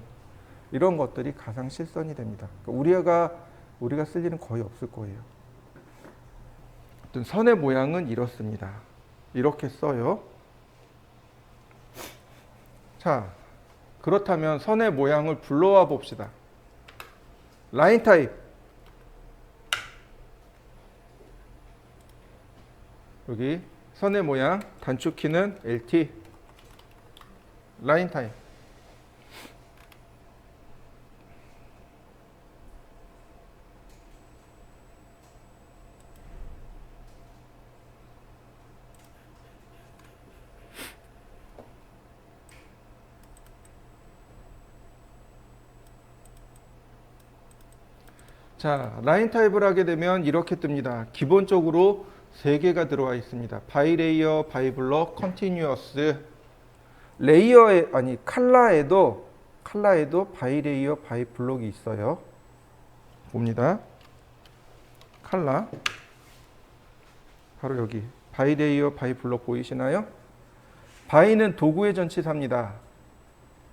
이런 것들이 가상실선이 됩니다. 그러니까 우리가 쓸 일은 거의 없을 거예요. 어떤 선의 모양은 이렇습니다. 이렇게 써요. 자, 그렇다면 선의 모양을 불러와 봅시다. 라인 타입. 여기 선의 모양, 단축키는 LT. 라인 타입. 자, 라인 타입을 하게 되면 이렇게 뜹니다. 기본적으로 3개가 들어와 있습니다. 바이레이어, 바이블럭, 컨티뉴어스. 레이어에 칼라에도 바이레이어, 바이블럭이 있어요. 봅니다. 칼라. 바로 여기 바이레이어, 바이블럭 보이시나요? 바이는 도구의 전치사입니다.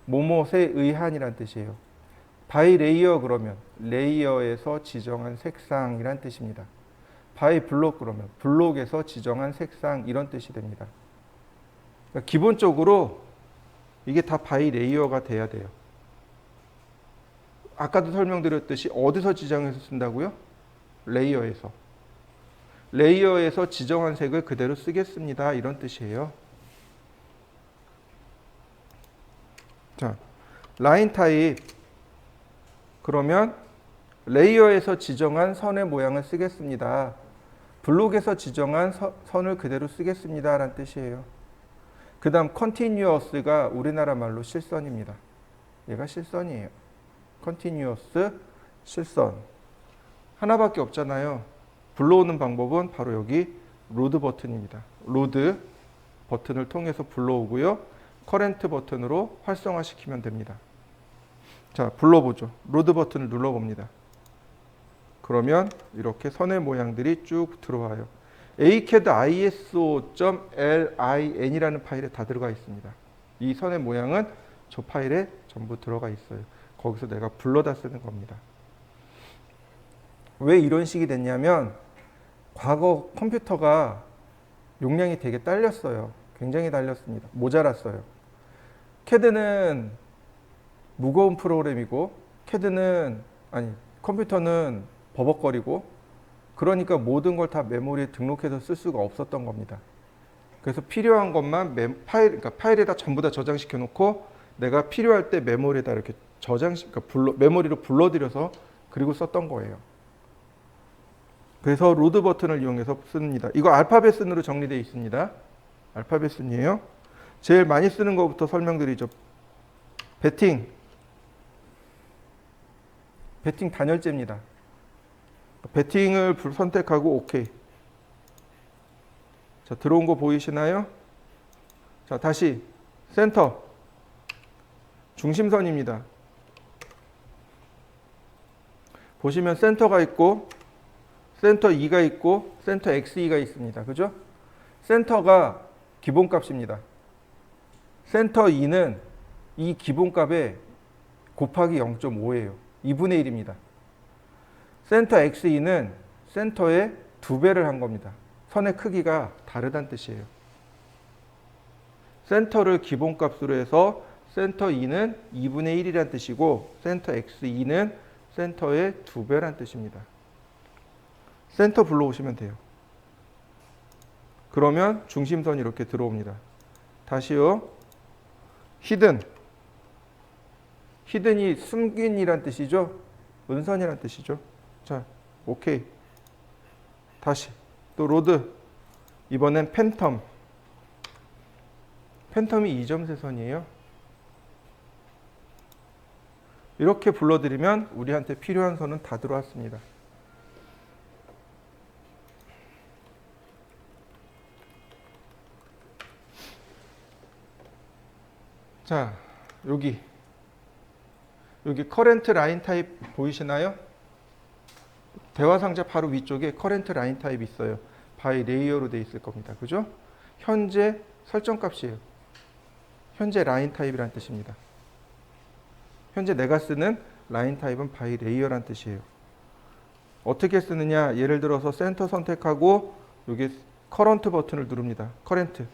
뭐뭐에 의한이란 뜻이에요. 바이레이어 그러면 레이어에서 지정한 색상이란 뜻입니다. 바이블록 그러면 블록에서 지정한 색상 이런 뜻이 됩니다. 그러니까 기본적으로 이게 다 바이레이어가 돼야 돼요. 아까도 설명드렸듯이 어디서 지정해서 쓴다고요? 레이어에서. 레이어에서 지정한 색을 그대로 쓰겠습니다. 이런 뜻이에요. 자, 라인 타입. 그러면 레이어에서 지정한 선의 모양을 쓰겠습니다. 블록에서 지정한 선을 그대로 쓰겠습니다. 라는 뜻이에요. 그 다음 컨티뉴어스가 우리나라 말로 실선입니다. 얘가 실선이에요. 컨티뉴어스, 실선. 하나밖에 없잖아요. 불러오는 방법은 바로 여기 로드 버튼입니다. 로드 버튼을 통해서 불러오고요. 커렌트 버튼으로 활성화시키면 됩니다. 자, 불러보죠. 로드 버튼을 눌러봅니다. 그러면 이렇게 선의 모양들이 쭉 들어와요. acad iso.lin이라는 파일에 다 들어가 있습니다. 이 선의 모양은 저 파일에 전부 들어가 있어요. 거기서 내가 불러다 쓰는 겁니다. 왜 이런 식이 됐냐면 과거 컴퓨터가 용량이 되게 딸렸어요. 굉장히 딸렸습니다. 모자랐어요. CAD는 무거운 프로그램이고 컴퓨터는 버벅거리고 그러니까 모든 걸 다 메모리에 등록해서 쓸 수가 없었던 겁니다. 그래서 필요한 것만 그러니까 파일에다 전부 다 저장시켜 놓고 내가 필요할 때 메모리에다 이렇게 메모리로 불러들여서 그리고 썼던 거예요. 그래서 로드 버튼을 이용해서 씁니다. 이거 알파벳 순으로 정리되어 있습니다. 알파벳 순이에요. 제일 많이 쓰는 것부터 설명드리죠. 배팅 단열재입니다. 배팅을 선택하고 OK. 자, 들어온 거 보이시나요? 자, 다시 센터 중심선입니다. 보시면 센터가 있고 센터 2가 있고 센터 XE가 있습니다. 그죠? 센터가 기본값입니다. 센터 2는 이 기본값에 곱하기 0.5예요. 2분의 1입니다. 센터 XE는 센터의 2배를 한 겁니다. 선의 크기가 다르다는 뜻이에요. 센터를 기본값으로 해서 센터 2는 2분의 1이라는 뜻이고 센터 XE는 센터의 2배라는 뜻입니다. 센터 불러오시면 돼요. 그러면 중심선이 이렇게 들어옵니다. 다시요. 히든. 히든이 숨긴이란 뜻이죠. 은선이란 뜻이죠. 자, 오케이. 다시 또 로드. 이번엔 팬텀. 팬텀이 2점세선이에요. 이렇게 불러드리면 우리한테 필요한 선은 다 들어왔습니다. 자, 여기 커렌트 라인 타입 보이시나요? 대화 상자 바로 위쪽에 커렌트 라인 타입이 있어요. 바이 레이어로 되어 있을 겁니다. 그죠? 현재 설정 값이에요. 현재 라인 타입이란 뜻입니다. 현재 내가 쓰는 라인 타입은 바이 레이어란 뜻이에요. 어떻게 쓰느냐? 예를 들어서 센터 선택하고 여기 커런트 버튼을 누릅니다. 커렌트.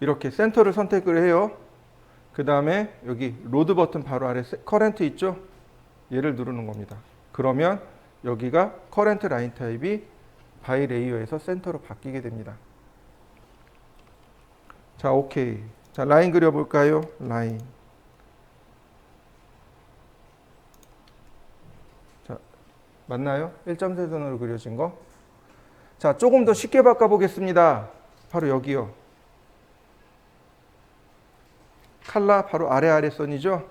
이렇게 센터를 선택을 해요. 그 다음에 여기 로드 버튼 바로 아래 커렌트 있죠? 얘를 누르는 겁니다. 그러면 여기가 커렌트 라인 타입이 바이 레이어에서 센터로 바뀌게 됩니다. 자, 오케이. 자, 라인 그려볼까요? 라인. 자, 맞나요? 1점세선으로 그려진 거. 자, 조금 더 쉽게 바꿔보겠습니다. 바로 여기요. 칼라 바로 아래 선이죠?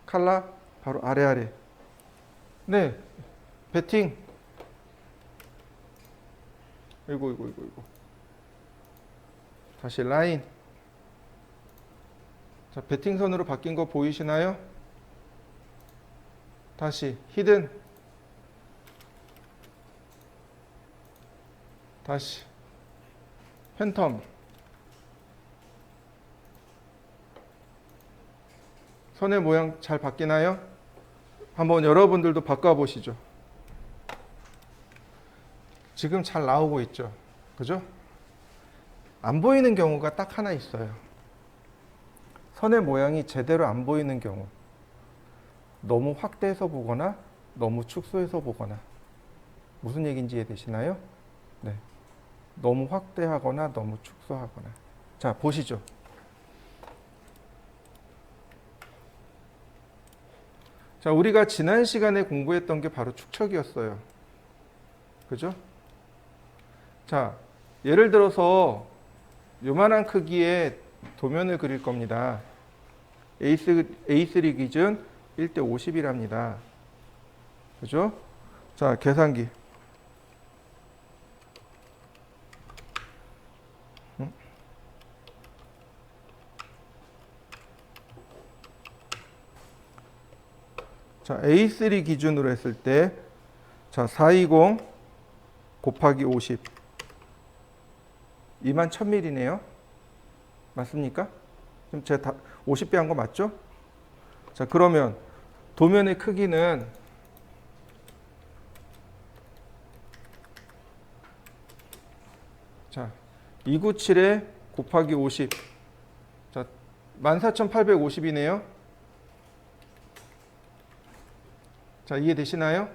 칼라 바로 아래. 네. 배팅. 이거. 다시 라인. 자, 배팅선으로 바뀐 거 보이시나요? 다시 히든. 다시 팬텀. 선의 모양 잘 바뀌나요? 한번 여러분들도 바꿔보시죠. 지금 잘 나오고 있죠? 그죠? 안 보이는 경우가 딱 하나 있어요. 선의 모양이 제대로 안 보이는 경우. 너무 확대해서 보거나 너무 축소해서 보거나. 무슨 얘기인지 이해되시나요? 네. 너무 확대하거나 너무 축소하거나. 자, 보시죠. 자, 우리가 지난 시간에 공부했던 게 바로 축척이었어요. 그죠? 자, 예를 들어서 요만한 크기의 도면을 그릴 겁니다. A3 기준 1대 50이랍니다. 그죠? 자, 계산기. 자, A3 기준으로 했을 때, 자, 420 곱하기 50. 21,000mm네요. 맞습니까? 지금 제가 다 50배 한 거 맞죠? 자, 그러면 도면의 크기는 자, 297에 곱하기 50. 자, 14,850이네요. 자, 이해되시나요?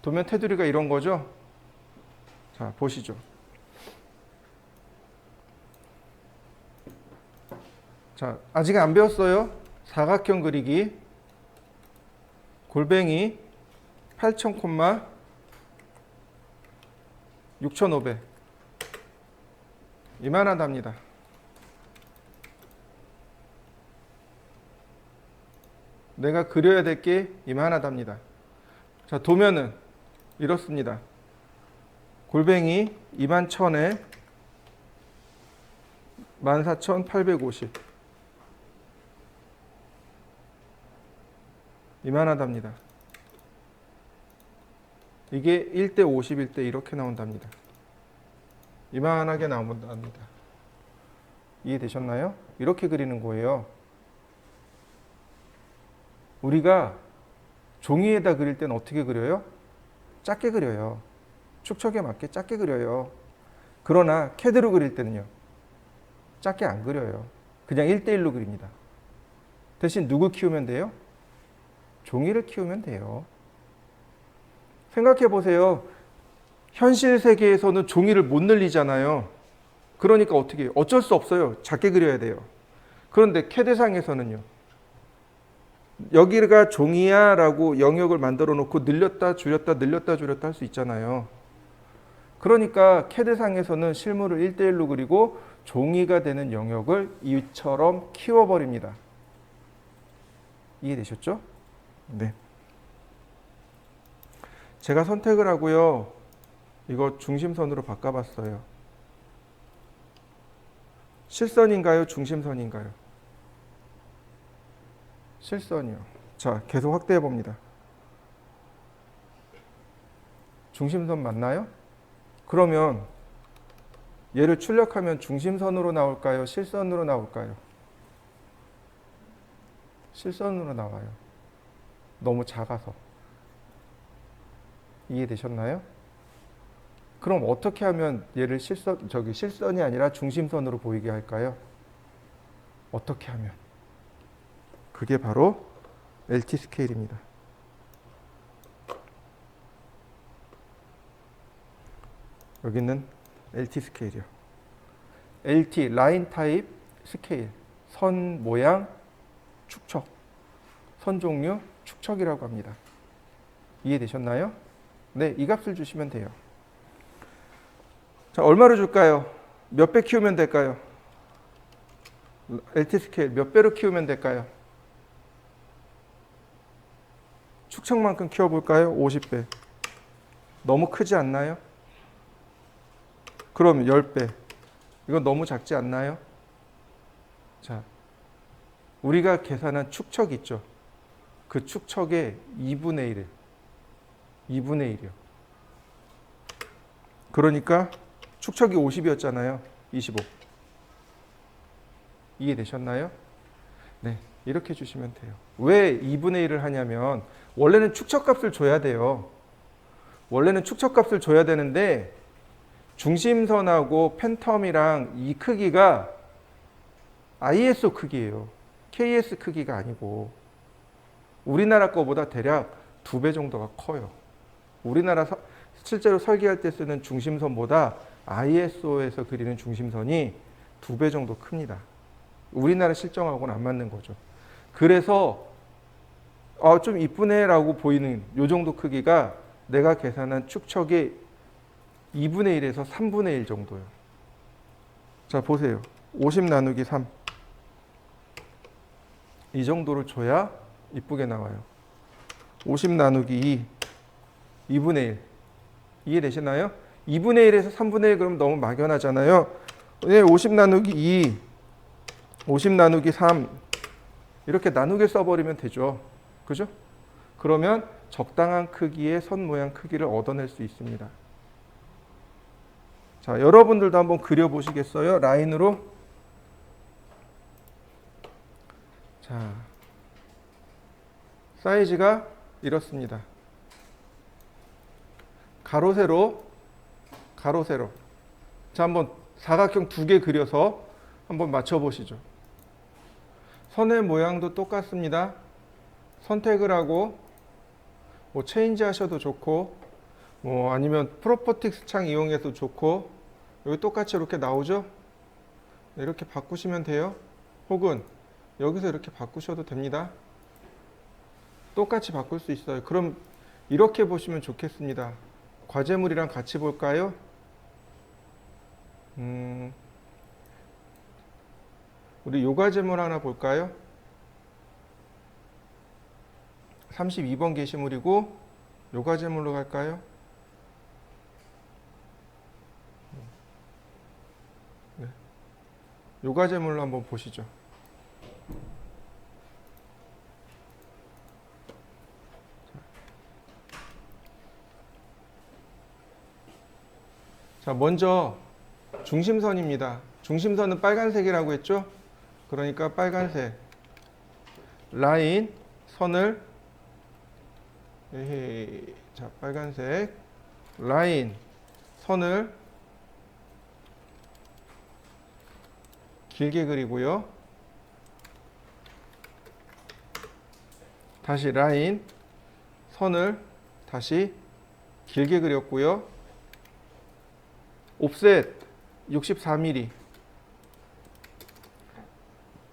도면 테두리가 이런 거죠? 자, 보시죠. 자, 아직 안 배웠어요. 사각형 그리기. 골뱅이 8,000, 6,500. 이만하답니다. 내가 그려야 될 게 이만하답니다. 자, 도면은 이렇습니다. 골뱅이 21,000에 14,850. 이만하답니다. 이게 1대 50일 때 이렇게 나온답니다. 이만하게 나온답니다. 이해되셨나요? 이렇게 그리는 거예요. 우리가 종이에다 그릴 때는 어떻게 그려요? 작게 그려요. 축척에 맞게 작게 그려요. 그러나 캐드로 그릴 때는요. 작게 안 그려요. 그냥 1대1로 그립니다. 대신 누구 키우면 돼요? 종이를 키우면 돼요. 생각해 보세요. 현실 세계에서는 종이를 못 늘리잖아요. 그러니까 어떻게 해요? 어쩔 수 없어요. 작게 그려야 돼요. 그런데 CAD상에서는요. 여기가 종이야 라고 영역을 만들어 놓고 늘렸다 줄였다 늘렸다 줄였다 할 수 있잖아요. 그러니까 CAD상에서는 실물을 1대1로 그리고 종이가 되는 영역을 이처럼 키워버립니다. 이해되셨죠? 네. 제가 선택을 하고요. 이거 중심선으로 바꿔봤어요. 실선인가요? 중심선인가요? 실선이요. 자, 계속 확대해 봅니다. 중심선 맞나요? 그러면 얘를 출력하면 중심선으로 나올까요? 실선으로 나올까요? 실선으로 나와요. 너무 작아서. 이해되셨나요? 그럼 어떻게 하면 얘를 실선이 아니라 중심선으로 보이게 할까요? 어떻게 하면? 그게 바로 LT 스케일입니다. 여기는 LT 스케일이요. LT 라인 타입 스케일. 선 모양 축척. 선 종류 축척이라고 합니다. 이해되셨나요? 네, 이 값을 주시면 돼요. 자, 얼마로 줄까요? 몇 배 키우면 될까요? LT 스케일 몇 배로 키우면 될까요? 축척만큼 키워볼까요? 50배. 너무 크지 않나요? 그럼 10배. 이건 너무 작지 않나요? 자, 우리가 계산한 축척 있죠? 그 축척의 2분의 1이요. 그러니까 축척이 50이었잖아요. 25. 이해되셨나요? 네, 이렇게 주시면 돼요. 왜 2분의 1을 하냐면 원래는 축척값을 줘야 돼요. 원래는 축척값을 줘야 되는데 중심선하고 팬텀이랑 이 크기가 ISO 크기예요. KS 크기가 아니고 우리나라 거보다 대략 2배 정도가 커요. 우리나라 실제로 설계할 때 쓰는 중심선보다 ISO에서 그리는 중심선이 2배 정도 큽니다. 우리나라 실정하고는 안 맞는 거죠. 그래서 좀 이쁘네 라고 보이는 이 정도 크기가 내가 계산한 축척의 2분의 1에서 3분의 1 정도요. 자, 보세요. 50 나누기 3. 이 정도를 줘야 이쁘게 나와요. 50 나누기 2. 2분의 1. 이해되시나요? 2분의 1에서 3분의 1 그러면 너무 막연하잖아요. 50 나누기 2. 50 나누기 3. 이렇게 나누게 써버리면 되죠. 그죠? 그러면 적당한 크기의 선 모양 크기를 얻어낼 수 있습니다. 자, 여러분들도 한번 그려보시겠어요? 라인으로. 자, 사이즈가 이렇습니다. 가로, 세로, 가로, 세로. 자, 한번 사각형 2개 그려서 한번 맞춰보시죠. 선의 모양도 똑같습니다. 선택을 하고 뭐 체인지 하셔도 좋고 뭐 아니면 프로퍼틱스 창 이용해도 좋고 여기 똑같이 이렇게 나오죠? 이렇게 바꾸시면 돼요. 혹은 여기서 이렇게 바꾸셔도 됩니다. 똑같이 바꿀 수 있어요. 그럼 이렇게 보시면 좋겠습니다. 과제물이랑 같이 볼까요? 우리 요 과제물 하나 볼까요? 32번 게시물이고 요 과제물로 갈까요? 네. 요 과제물로 한번 보시죠. 자, 먼저 중심선입니다. 중심선은 빨간색이라고 했죠? 그러니까 빨간색 라인 선을 자, 빨간색 라인 선을 길게 그리고요. 다시 라인 선을 다시 길게 그렸고요. 옵셋 64mm.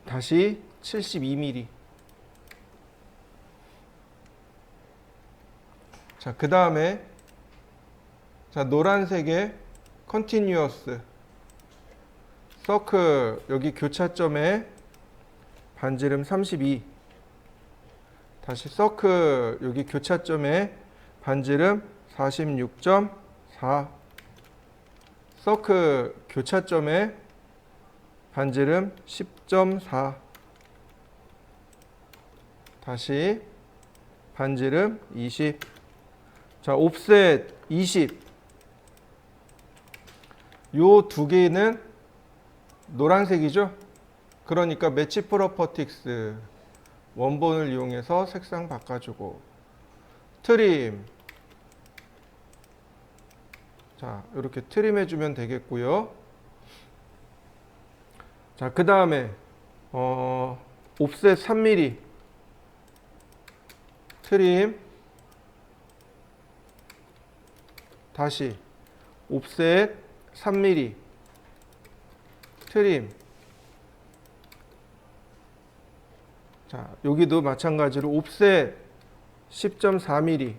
다시 72mm. 자, 그 다음에 자, 노란색의 컨티뉴어스 서클 여기 교차점에 반지름 32. 다시 서클 여기 교차점에 반지름 46.4. 서클 교차점에 반지름 10.4. 다시 반지름 20. 자, 옵셋 20. 요 두 개는 노란색이죠. 그러니까 매치 프로퍼틱스 원본을 이용해서 색상 바꿔주고, 트림, 자 이렇게 트림 해주면 되겠고요. 자, 그 다음에 옵셋 3mm 트림, 다시 옵셋 3mm 트림. 자, 여기도 마찬가지로 옵셋 10.4mm.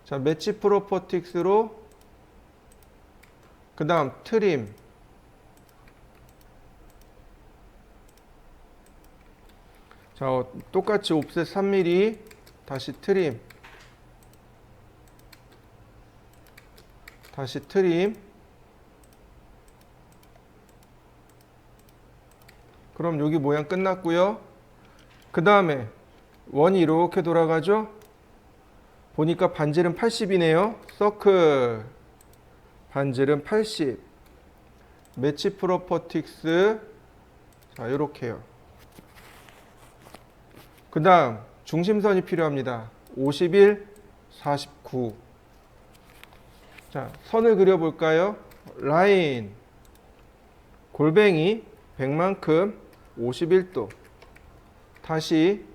자, 매치 프로퍼틱스로 그 다음 트림. 자, 똑같이 옵셋 3mm 다시 트림. 다시 트림. 그럼 여기 모양 끝났고요. 그 다음에 원이 이렇게 돌아가죠. 보니까 반지름 80이네요. 서클 반지름 80. 매치 프로퍼틱스. 자, 요렇게요. 그 다음 중심선이 필요합니다. 51, 49. 자, 선을 그려볼까요? 라인 골뱅이 100만큼 51도. 다시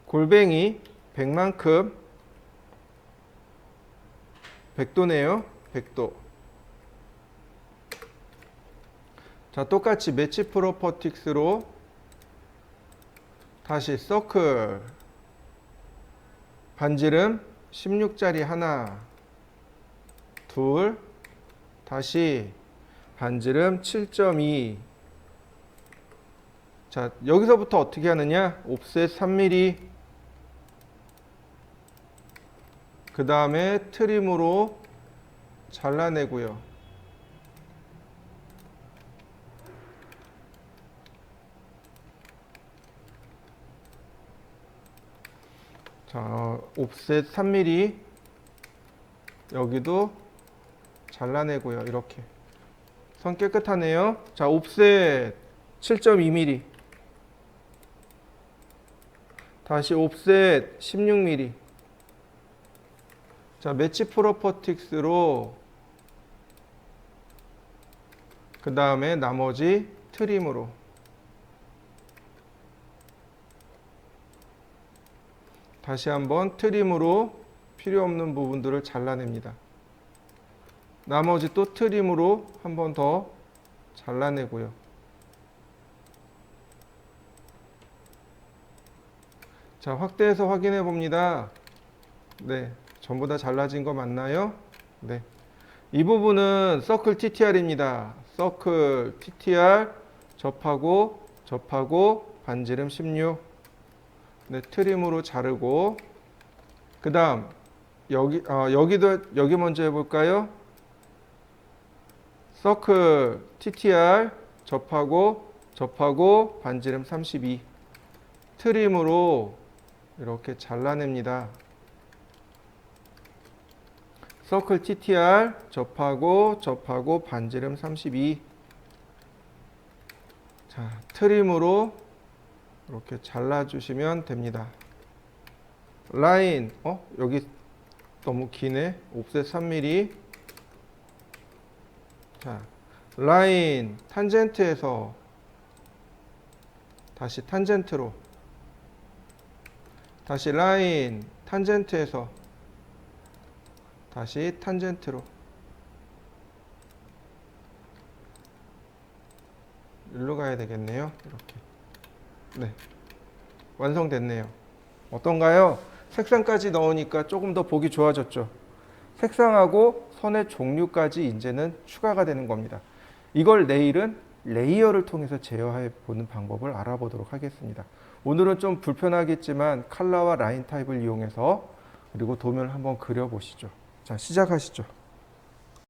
골뱅이 100만큼 100도네요. 100도. 자, 똑같이 매치 프로퍼틱스로 다시 서클 반지름 16짜리 하나, 둘, 다시 반지름 7.2. 자, 여기서부터 어떻게 하느냐? 옵셋 3mm. 그 다음에 트림으로 잘라내고요. 자, 옵셋 3mm. 여기도 잘라내고요. 이렇게. 선 깨끗하네요. 자, 옵셋 7.2mm. 다시 옵셋 16mm. 자, 매치 프로퍼틱스로 그 다음에 나머지 트림으로. 다시 한번 트림으로 필요 없는 부분들을 잘라냅니다. 나머지 또 트림으로 한 번 더 잘라내고요. 자, 확대해서 확인해 봅니다. 네, 전부 다 잘라진 거 맞나요? 네. 이 부분은 서클 TTR입니다. 서클 TTR 접하고 반지름 16. 네, 트림으로 자르고, 그 다음 여기 먼저 해볼까요? 서클 TTR 접하고 반지름 32. 트림으로 이렇게 잘라냅니다. 서클 TTR 접하고 반지름 32. 자, 트림으로 이렇게 잘라주시면 됩니다. 라인, 여기 너무 기네. 옵셋 3mm. 자, 라인 탄젠트에서 다시 탄젠트로. 다시 라인 탄젠트에서 다시 탄젠트로 일로 가야 되겠네요. 이렇게. 네, 완성됐네요. 어떤가요? 색상까지 넣으니까 조금 더 보기 좋아졌죠. 색상하고 선의 종류까지 이제는 추가가 되는 겁니다. 이걸 내일은 레이어를 통해서 제어해 보는 방법을 알아보도록 하겠습니다. 오늘은 좀 불편하겠지만 컬러와 라인 타입을 이용해서 그리고 도면을 한번 그려보시죠. 자, 시작하시죠.